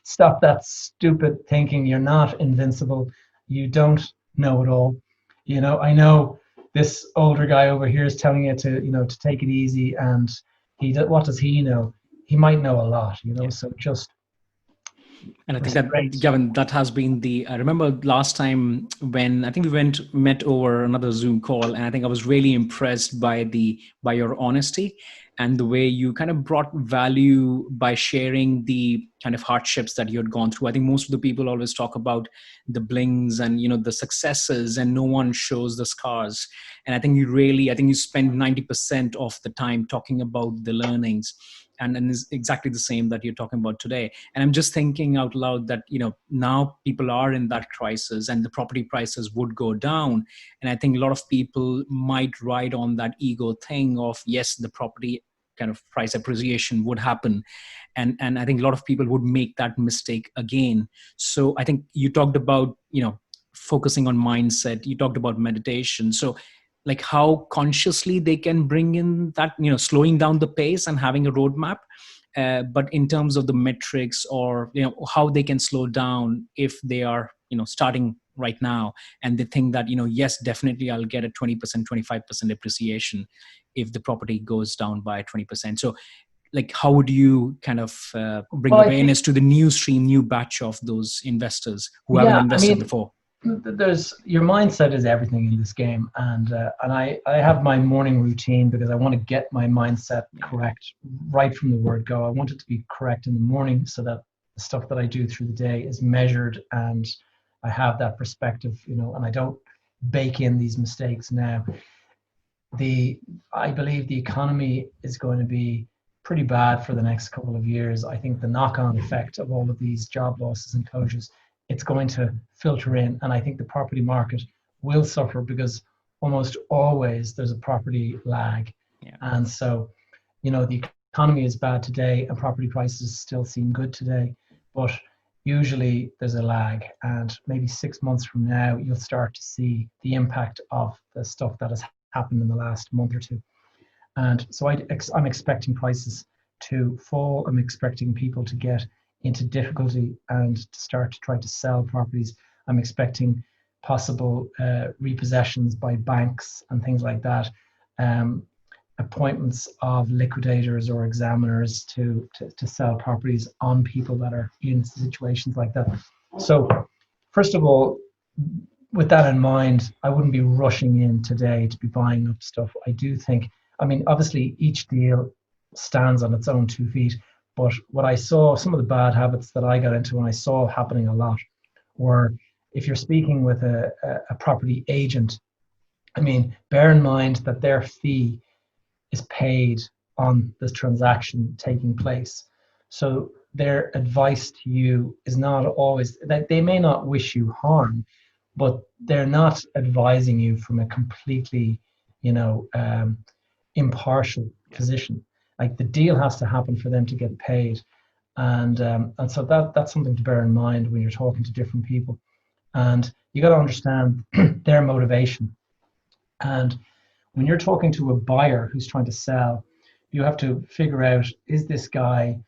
stop that stupid thinking. You're not invincible. You don't know it all. I know this older guy over here is telling you to take it easy, and what does he know? He might know a lot, Yeah. So just. And I think that, Gavin, that has been I remember last time when I think we met over another Zoom call, and I think I was really impressed by your honesty and the way you kind of brought value by sharing the kind of hardships that you had gone through. I think most of the people always talk about the blings and, the successes, and no one shows the scars. And I think you spend 90% of the time talking about the learnings. And is exactly the same that you're talking about today. And I'm just thinking out loud that, now people are in that crisis and the property prices would go down. And I think a lot of people might ride on that ego thing of, yes, the property kind of price appreciation would happen. And I think a lot of people would make that mistake again. So I think you talked about, focusing on mindset, you talked about meditation. So how consciously they can bring in that, slowing down the pace and having a roadmap. But in terms of the metrics, or, how they can slow down if they are, starting right now, and they think that, yes, definitely I'll get a 20%, 25% appreciation if the property goes down by 20%. So how would you kind of bring awareness to the new batch of those investors who haven't invested before? Your mindset is everything in this game, and I have my morning routine because I want to get my mindset correct right from the word go. I want it to be correct in the morning, so that the stuff that I do through the day is measured, and I have that perspective, and I don't bake in these mistakes now. I believe the economy is going to be pretty bad for the next couple of years. I think the knock-on effect of all of these job losses and closures, it's going to filter in, and I think the property market will suffer because almost always there's a property lag. Yeah. And so, the economy is bad today and property prices still seem good today, but usually there's a lag, and maybe 6 months from now you'll start to see the impact of the stuff that has happened in the last month or two. And so I'm expecting prices to fall. I'm expecting people to get into difficulty and to start to try to sell properties. I'm expecting possible repossessions by banks and things like that. appointments of liquidators or examiners to sell properties on people that are in situations like that. So, first of all, with that in mind, I wouldn't be rushing in today to be buying up stuff. I do think, I mean, obviously each deal stands on its own 2 feet, but what I saw, some of the bad habits that I got into and I saw happening a lot were, if you're speaking with a property agent, I mean, bear in mind that their fee is paid on this transaction taking place. So their advice to you is not always that they may not wish you harm, but they're not advising you from a completely, you know, impartial position. Like the deal has to happen for them to get paid, and so that's something to bear in mind when you're talking to different people, and you got to understand their motivation. And when you're talking to a buyer who's trying to sell, you have to figure out, is this guy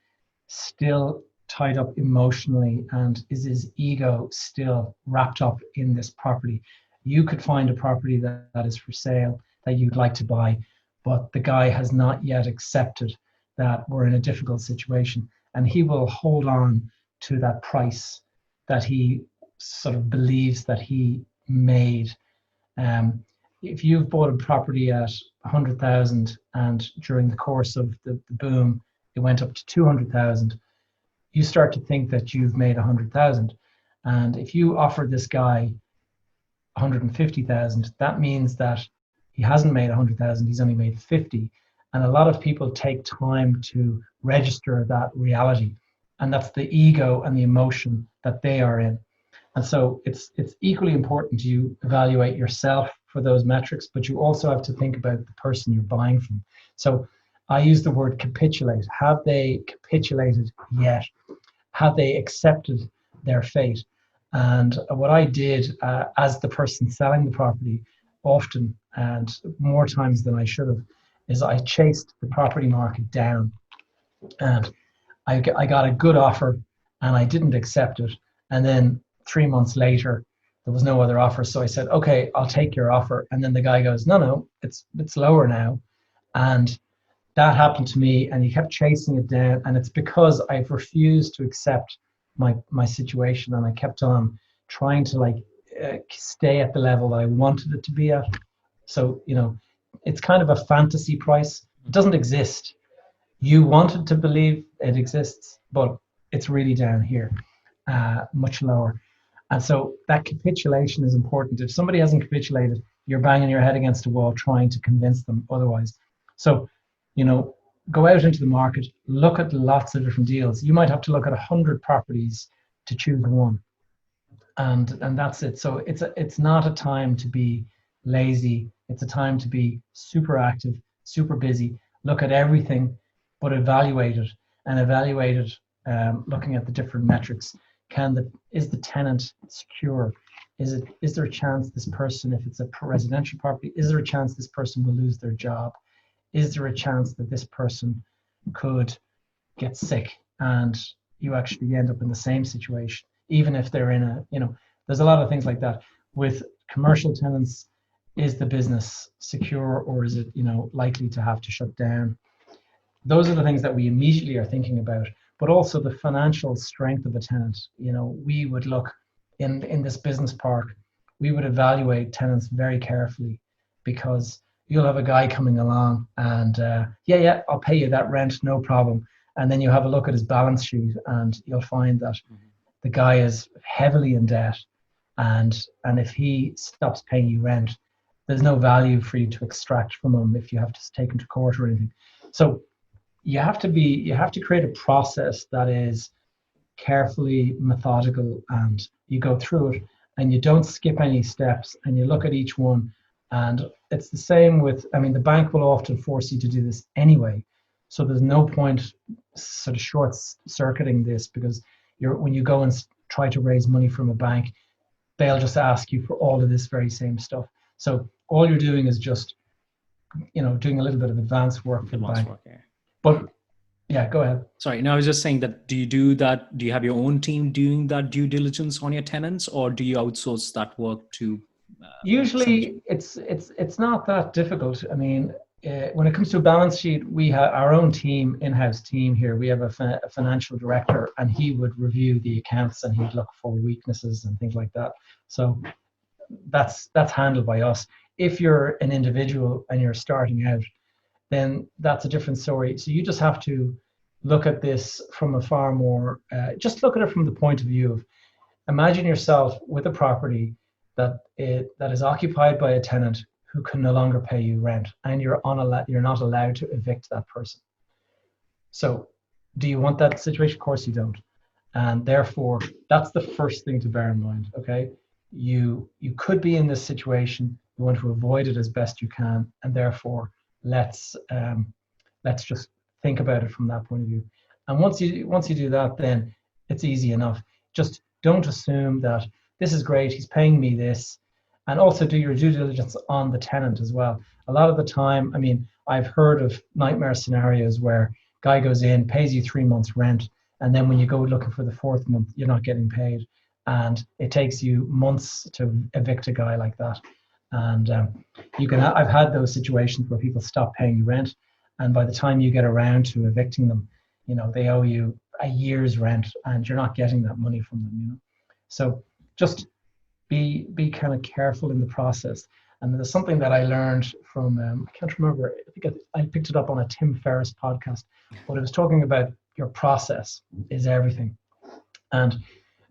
still tied up emotionally, and is his ego still wrapped up in this property? You could find a property that is for sale that you'd like to buy, but the guy has not yet accepted that we're in a difficult situation, and he will hold on to that price that he sort of believes that he made. Um, if you've bought a property at 100,000 and during the course of the boom it went up to 200,000, you start to think that you've made 100,000. And if you offer this guy 150,000, that means that he hasn't made 100,000, he's only made 50. And a lot of people take time to register that reality. And that's the ego and the emotion that they are in. And so it's equally important you evaluate yourself for those metrics, but you also have to think about the person you're buying from. So I use the word capitulate. Have they capitulated yet? Have they accepted their fate? And what I did as the person selling the property, often and more times than I should have, is I chased the property market down, and I got a good offer and I didn't accept it. And then 3 months later, there was no other offer. So I said, okay, I'll take your offer. And then the guy goes, no, it's lower now. And that happened to me, and he kept chasing it down. And it's because I've refused to accept my situation, and I kept on trying to stay at the level that I wanted it to be at. So, it's kind of a fantasy price. It doesn't exist. You wanted to believe it exists, but it's really down here, much lower. And so that capitulation is important. If somebody hasn't capitulated, you're banging your head against a wall trying to convince them otherwise. So, go out into the market, look at lots of different deals. You might have to look at 100 properties to choose one. And that's it. So it's not a time to be lazy. It's a time to be super active, super busy, look at everything, but evaluate it, and evaluate it looking at the different metrics. Is the tenant secure? Is there a chance this person, if it's a residential property, is there a chance this person will lose their job? Is there a chance that this person could get sick and you actually end up in the same situation, even if they're in there's a lot of things like that. With commercial tenants, is the business secure, or is it, likely to have to shut down? Those are the things that we immediately are thinking about, but also the financial strength of a tenant. We would look in this business park, we would evaluate tenants very carefully, because you'll have a guy coming along and I'll pay you that rent, no problem. And then you have a look at his balance sheet and you'll find that the guy is heavily in debt, and if he stops paying you rent, there's no value for you to extract from him if you have to take him to court or anything. So you have to create a process that is carefully methodical, and you go through it and you don't skip any steps, and you look at each one. And it's the same with, the bank will often force you to do this anyway. So there's no point sort of short circuiting this, because when you go and try to raise money from a bank, they'll just ask you for all of this very same stuff. So all you're doing is just, doing a little bit of advanced work for the bank. But yeah, go ahead. Sorry, no, I was just saying that, do you do that? Do you have your own team doing that due diligence on your tenants, or do you outsource that work to? Usually it's not that difficult. when it comes to a balance sheet, we have our own team, in-house team here. We have a financial director, and he would review the accounts and he'd look for weaknesses and things like that. So that's handled by us. If you're an individual and you're starting out, then that's a different story. So you just have to look at this from a far more, just look at it from the point of view of, imagine yourself with a property that is occupied by a tenant who can no longer pay you rent, and you're not allowed to evict that person. So do you want that situation? Of course you don't. And therefore, that's the first thing to bear in mind. Okay, you could be in this situation. You want to avoid it as best you can, and therefore let's just think about it from that point of view. And once you do that, then it's easy enough. Just don't assume that this is great, he's paying me this, and also do your due diligence on the tenant as well. A lot of the time, I mean, I've heard of nightmare scenarios where guy goes in, pays you 3 months rent, and then when you go looking for the fourth month, you're not getting paid, and it takes you months to evict a guy like that. And I've had those situations where people stop paying you rent, and by the time you get around to evicting them, they owe you a year's rent, and you're not getting that money from them. So just be kind of careful in the process. And there's something that I learned from, I can't remember, I think I picked it up on a Tim Ferriss podcast, but it was talking about your process is everything. And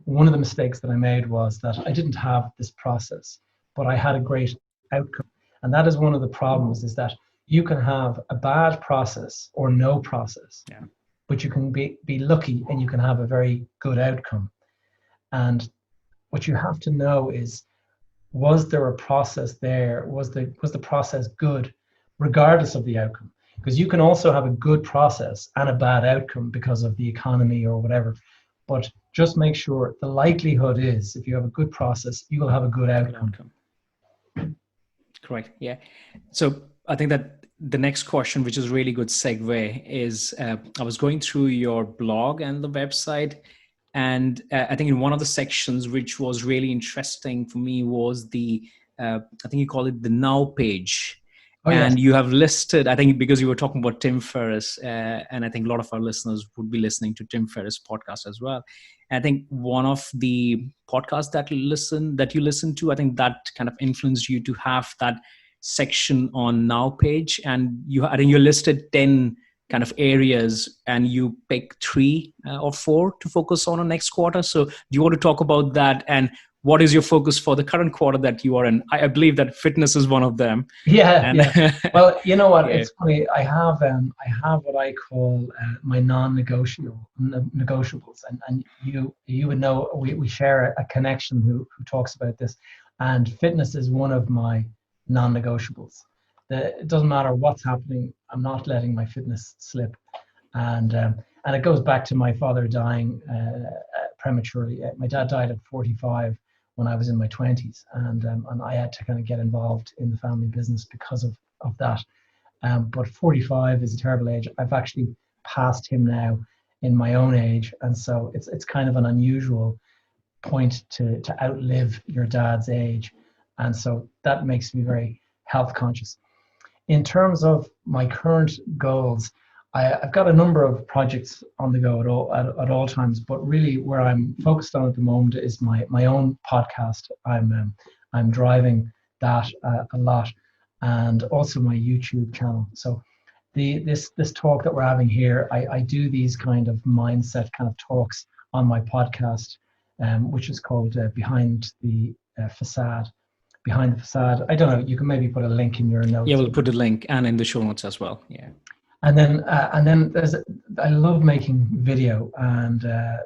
one of the mistakes that I made was that I didn't have this process, but I had a great outcome. And that is one of the problems, is that you can have a bad process or no process, but you can be lucky and you can have a very good outcome. And what you have to know is, was there a process there? Was the process good, regardless of the outcome? Because you can also have a good process and a bad outcome because of the economy or whatever. But just make sure, the likelihood is, if you have a good process, you will have a good outcome. Correct. Yeah. So I think that the next question, which is a really good segue, is I was going through your blog and the website, and I think in one of the sections, which was really interesting for me, was I think you call it the Now page. Oh, and yes. You have listed, I think because you were talking about Tim Ferriss, and I think a lot of our listeners would be listening to Tim Ferriss podcast as well. And I think one of the podcasts that you listen to, I think that kind of influenced you to have that section on Now page. And I think you listed 10 kind of areas, and you pick 3 or 4 to focus on next quarter. So do you want to talk about that, and what is your focus for the current quarter that you are in? I believe that fitness is one of them. Yeah. Well, you know what? Yeah. It's funny. I have what I call my non-negotiables, and you would know we share a connection who talks about this, and fitness is one of my non-negotiables. It doesn't matter what's happening, I'm not letting my fitness slip, and it goes back to my father dying prematurely. My dad died at 45 when I was in my 20s, and I had to kind of get involved in the family business because of that. But 45 is a terrible age. I've actually passed him now in my own age, and so it's kind of an unusual point to outlive your dad's age, and so that makes me very health conscious. In terms of my current goals, I've got a number of projects on the go at all times, but really where I'm focused on at the moment is my own podcast. I'm driving that a lot, and also my YouTube channel. So this talk that we're having here, I do these kind of mindset kind of talks on my podcast, which is called Behind the Facade. Behind the Facade. I don't know, you can maybe put a link in your notes. Yeah, we'll put a link and in the show notes as well. Yeah. And then I love making video, and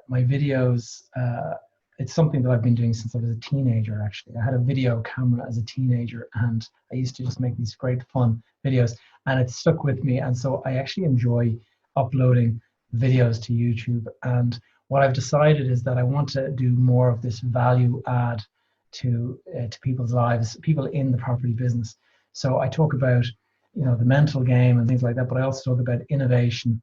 my videos, it's something that I've been doing since I was a teenager, actually. I had a video camera as a teenager, and I used to just make these great fun videos, and it stuck with me. And so I actually enjoy uploading videos to YouTube. And what I've decided is that I want to do more of this value add to people's lives, people in the property business. So I talk about the mental game and things like that, but I also talk about innovation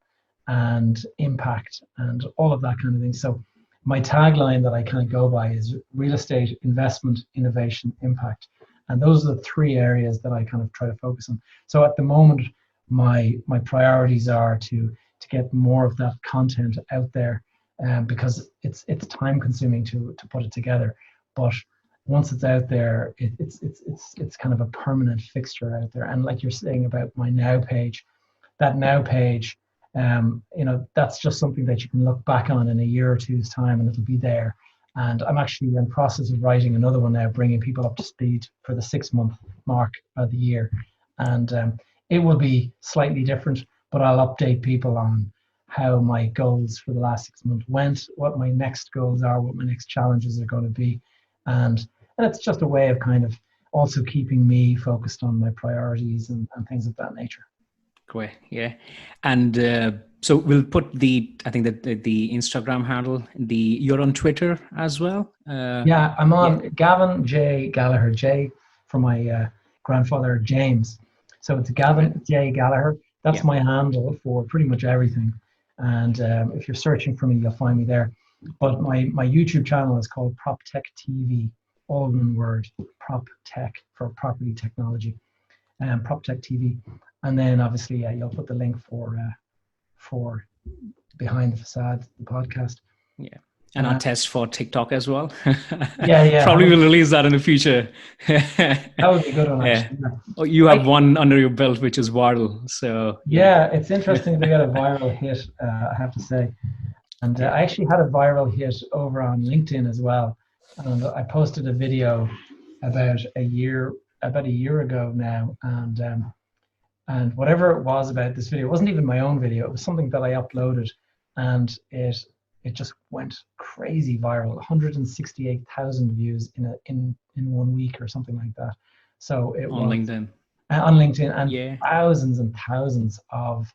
and impact and all of that kind of thing. So my tagline that I kind of go by is real estate, investment, innovation, impact. And those are the three areas that I kind of try to focus on. So at the moment, my priorities are to get more of that content out there, because it's time consuming to put it together. But once it's out there, it's kind of a permanent fixture out there. And like you're saying about my now page, that now page, that's just something that you can look back on in a year or two's time, and it'll be there. And I'm actually in the process of writing another one now, bringing people up to speed for the 6 month mark of the year. And it will be slightly different, but I'll update people on how my goals for the last 6 months went, what my next goals are, what my next challenges are going to be. And it's just a way of kind of also keeping me focused on my priorities and things of that nature. Great, yeah. And so we'll put I think that the Instagram handle, you're on Twitter as well? Yeah, I'm on Gavin J. Gallagher, J for my grandfather James. So it's Gavin J. Gallagher. That's my handle for pretty much everything. And if you're searching for me, you'll find me there. But my YouTube channel is called Prop Tech TV, all one word, Prop Tech for property technology, and Prop Tech TV. And then obviously, you'll put the link for Behind the Facade, the podcast. Yeah. And our test for TikTok as well. Yeah. Probably will release that in the future. That would be a good one, actually. Yeah. Oh, you have one under your belt, which is viral. So yeah, it's interesting to get a viral hit, I have to say. And I actually had a viral hit over on LinkedIn as well. And I posted a video about a year ago now, and whatever it was about this video, it wasn't even my own video. It was something that I uploaded, and it just went crazy viral. 168,000 views in 1 week or something like that. So it on LinkedIn. On LinkedIn, and thousands and thousands of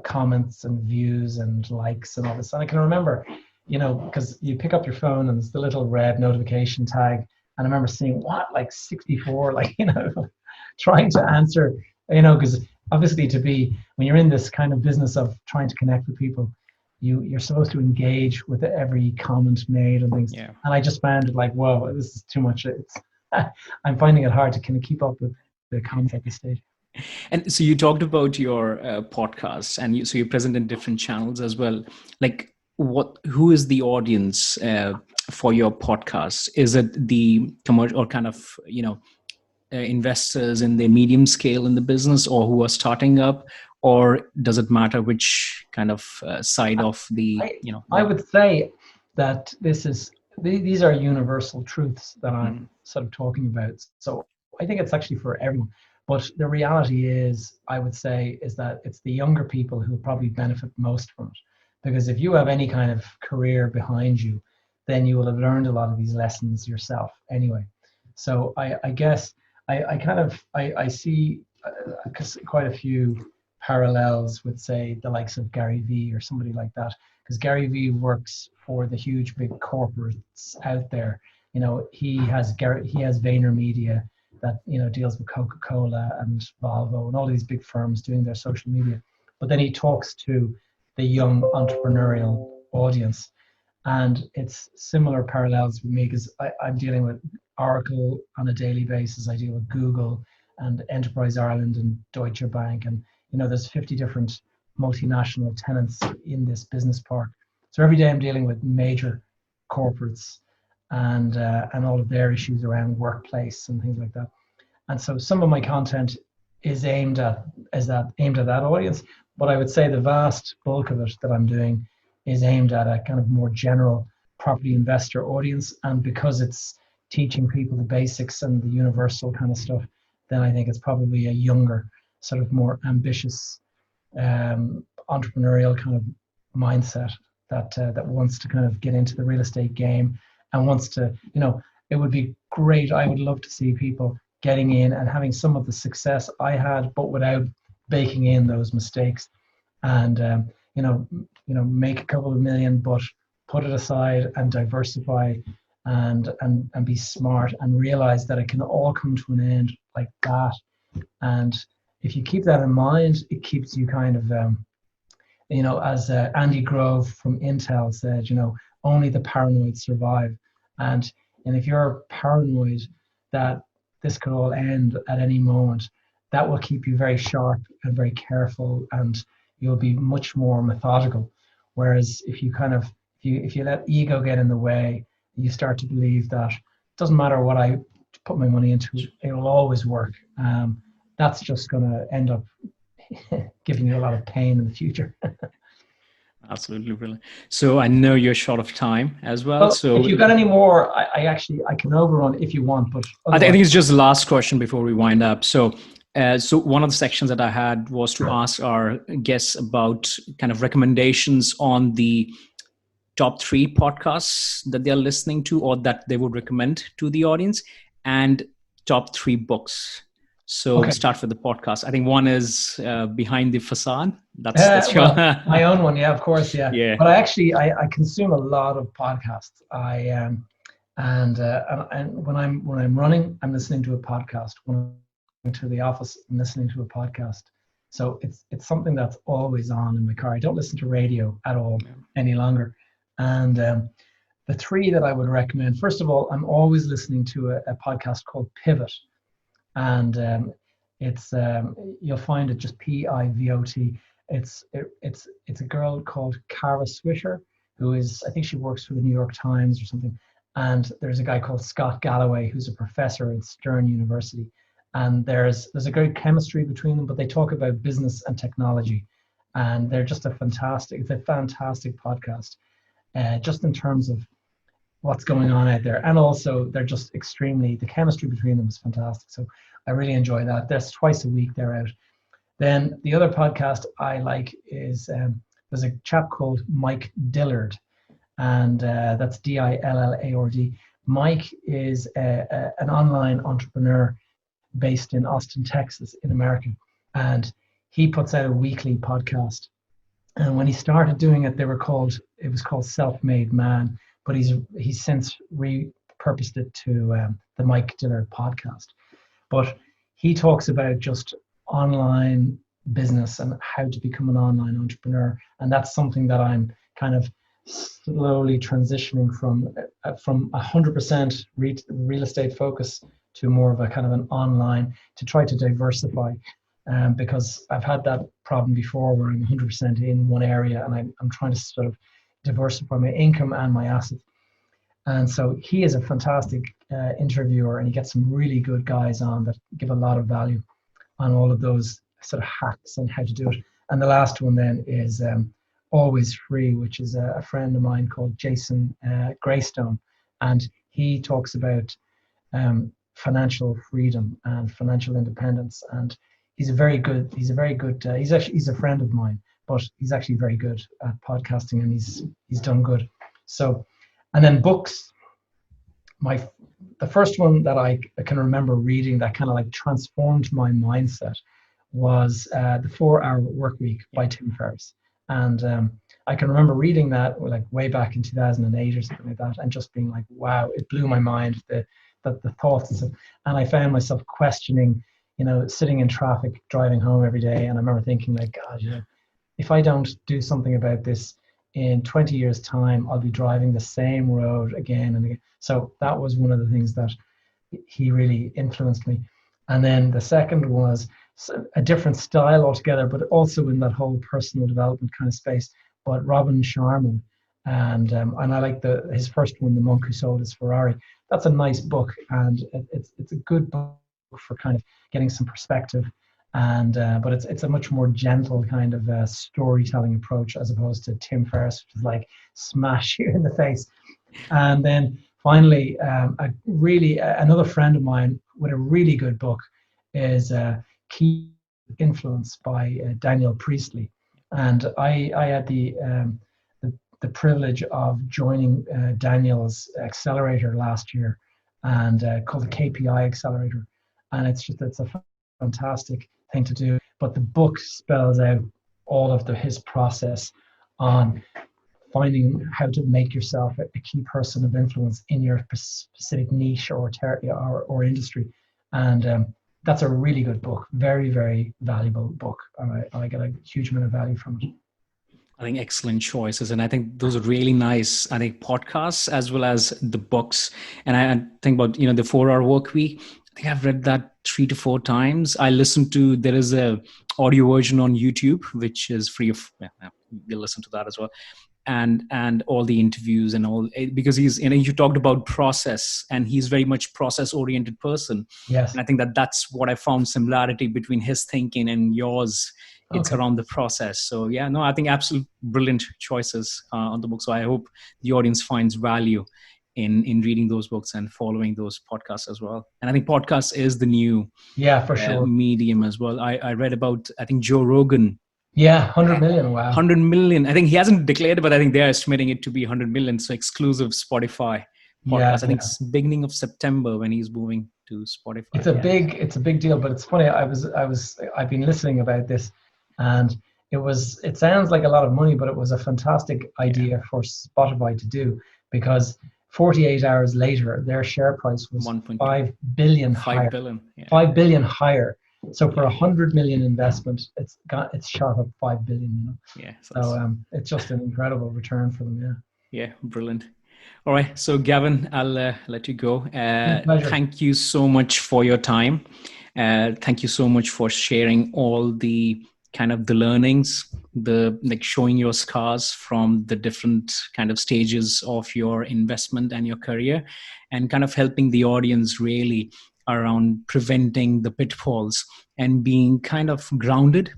comments and views and likes and all this. And I can remember, because you pick up your phone and there's the little red notification tag, and I remember seeing like 64, trying to answer, because obviously when you're in this kind of business of trying to connect with people, you're supposed to engage with every comment made and things. Yeah. And I just found it like, whoa, this is too much. I'm finding it hard to kind of keep up with the comments at this stage. And so you talked about your podcasts, and so you're present in different channels as well. Like, who is the audience for your podcast? Is it the commercial or kind of investors in the medium scale in the business, or who are starting up, or does it matter which kind of side of the I would say that these are universal truths that I'm sort of talking about. So I think it's actually for everyone. But the reality is, I would say, is that it's the younger people who probably benefit most from it. Because if you have any kind of career behind you, then you will have learned a lot of these lessons yourself anyway. So I guess I see quite a few parallels with, say, the likes of Gary Vee or somebody like that. Because Gary Vee works for the huge big corporates out there. He has VaynerMedia that deals with Coca-Cola and Volvo and all these big firms doing their social media. But then he talks to the young entrepreneurial audience, and it's similar parallels with me, because I'm dealing with Oracle on a daily basis. I deal with Google and Enterprise Ireland and Deutsche Bank, and there's 50 different multinational tenants in this business park. So every day I'm dealing with major corporates and all of their issues around workplace and things like that. And so some of my content is aimed at that audience, but I would say the vast bulk of it that I'm doing is aimed at a kind of more general property investor audience. And because it's teaching people the basics and the universal kind of stuff, then I think it's probably a younger, sort of more ambitious, entrepreneurial kind of mindset that wants to kind of get into the real estate game and wants to, it would be great. I would love to see people getting in and having some of the success I had, but without baking in those mistakes, and make a couple of million, but put it aside and diversify and be smart and realize that it can all come to an end like that. And if you keep that in mind, it keeps you kind of, as Andy Grove from Intel said, only the paranoid survive. And if you're paranoid that this could all end at any moment, that will keep you very sharp and very careful, and you'll be much more methodical. Whereas if you kind of if you let ego get in the way, you start to believe that it doesn't matter what I put my money into, it will always work. That's just going to end up giving you a lot of pain in the future. Absolutely brilliant. So I know you're short of time as well. Well, if So you've got any more, I can overrun if you want, but I otherwise, think it's just the last question before we wind up. So one of the sections that I had was to ask our guests about kind of recommendations on the top 3 podcasts that they're listening to or that they would recommend to the audience, and top 3 books. So okay. we start with the podcast. I think one is Behind the Facade. That's your Well, my own one, yeah, of course, yeah. yeah. But I consume a lot of podcasts. And when I'm running, I'm listening to a podcast. When I'm to the office, I'm listening to a podcast. So it's something that's always on in my car. I don't listen to radio at all any longer. And the 3 that I would recommend, first of all, I'm always listening to a podcast called Pivot, and it's you'll find it just Pivot. It's a girl called Cara Swisher, who is, I think she works for the New York Times or something, and there's a guy called Scott Galloway who's a professor at Stern University, and there's a great chemistry between them, but they talk about business and technology, and they're just it's a fantastic podcast, just in terms of what's going on out there, and also they're just the chemistry between them is fantastic. So I really enjoy that. That's twice a week they're out. Then the other podcast I like is there's a chap called Mike Dillard, and that's Dillard. Mike is an online entrepreneur based in Austin, Texas, in America, and he puts out a weekly podcast. And when he started doing it, it was called Self-Made Man, but he's since repurposed it to the Mike Dillard podcast. But he talks about just online business and how to become an online entrepreneur, and that's something that I'm kind of slowly transitioning from 100% real estate focus to more of a kind of an online, to try to diversify, because I've had that problem before where I'm 100% in one area, and I'm trying to sort of diversify my income and my assets. And so he is a fantastic interviewer, and he gets some really good guys on that give a lot of value on all of those sort of hacks and how to do it. And the last one then is Always Free, which is a friend of mine called Jason Greystone, and he talks about financial freedom and financial independence. And he's a friend of mine, but he's actually very good at podcasting, and he's done good. So, and then books, the first one that I can remember reading that kind of like transformed my mindset was The 4-Hour Workweek by Tim Ferriss. And I can remember reading that like way back in 2008 or something like that, and just being like, wow, it blew my mind, the thoughts. And I found myself questioning, sitting in traffic, driving home every day. And I remember thinking like, God, if I don't do something about this, in 20 years time, I'll be driving the same road again and again. So that was one of the things that he really influenced me. And then the second was a different style altogether, but also in that whole personal development kind of space. But Robin Sharma, and I like his first one, The Monk Who Sold His Ferrari. That's a nice book, and it's a good book for kind of getting some perspective. And but it's a much more gentle kind of storytelling approach, as opposed to Tim Ferriss, which is like smash you in the face. And then finally, another friend of mine with a really good book is Key Influence by Daniel Priestley. And I had the privilege of joining Daniel's accelerator last year, and called the KPI Accelerator. And it's a fantastic thing to do. But the book spells out all of his process on finding how to make yourself a key person of influence in your specific niche or industry. And that's a really good book, very, very valuable book. I get a huge amount of value from it. I think excellent choices. And I think those are really nice, I think, podcasts as well as the books. And I think about, the 4-Hour Work Week. I think I've read that 3 to 4 times. There is a audio version on YouTube, which is free of, you'll listen to that as well. And all the interviews and all, because you talked about process, and he's very much process oriented person. Yes. And I think that's what I found similarity between his thinking and yours. It's Okay. around the process. So yeah, no, I think absolute brilliant choices on the book. So I hope the audience finds value in reading those books and following those podcasts as well. And I think podcast is the new Yeah, for sure. medium as well. I read about, I think, Joe Rogan. Yeah, 100 million. Wow. 100 million. I think he hasn't declared it, but I think they're estimating it to be 100 million. So exclusive Spotify podcast. Yeah, I think it's beginning of September when he's moving to Spotify. It's a big deal, but it's funny. I've been listening about this, and it sounds like a lot of money, but it was a fantastic idea for Spotify to do, because 48 hours later, their share price was 5 billion higher. 5 billion higher. So for 100 million investment, it's shot up 5 billion. Yeah. So it's just an incredible return for them. Yeah, brilliant. All right, so Gavin, I'll let you go. Thank you so much for your time. Thank you so much for sharing all the kind of the learnings, showing your scars from the different kind of stages of your investment and your career, and kind of helping the audience really around preventing the pitfalls and being kind of grounded,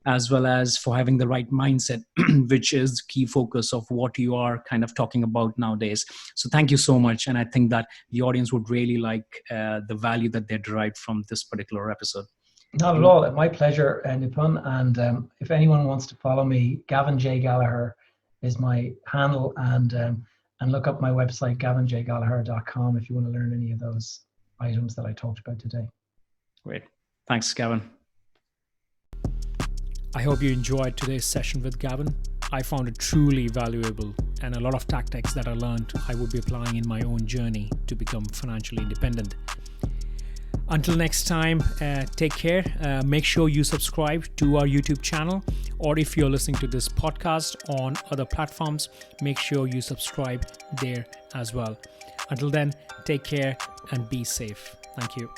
as well as for having the right mindset, which is the key focus of what you are kind of talking about nowadays. So thank you so much. And I think that the audience would really like the value that they derived from this particular episode. Not at all. My pleasure, Nipun. And if anyone wants to follow me, Gavin J. Gallagher is my handle. And look up my website, gavinjgallagher.com, if you want to learn any of those items that I talked about today. Great. Thanks, Gavin. I hope you enjoyed today's session with Gavin. I found it truly valuable, and a lot of tactics that I learned I would be applying in my own journey to become financially independent. Until next time, take care. Make sure you subscribe to our YouTube channel, or if you're listening to this podcast on other platforms, make sure you subscribe there as well. Until then, take care and be safe. Thank you.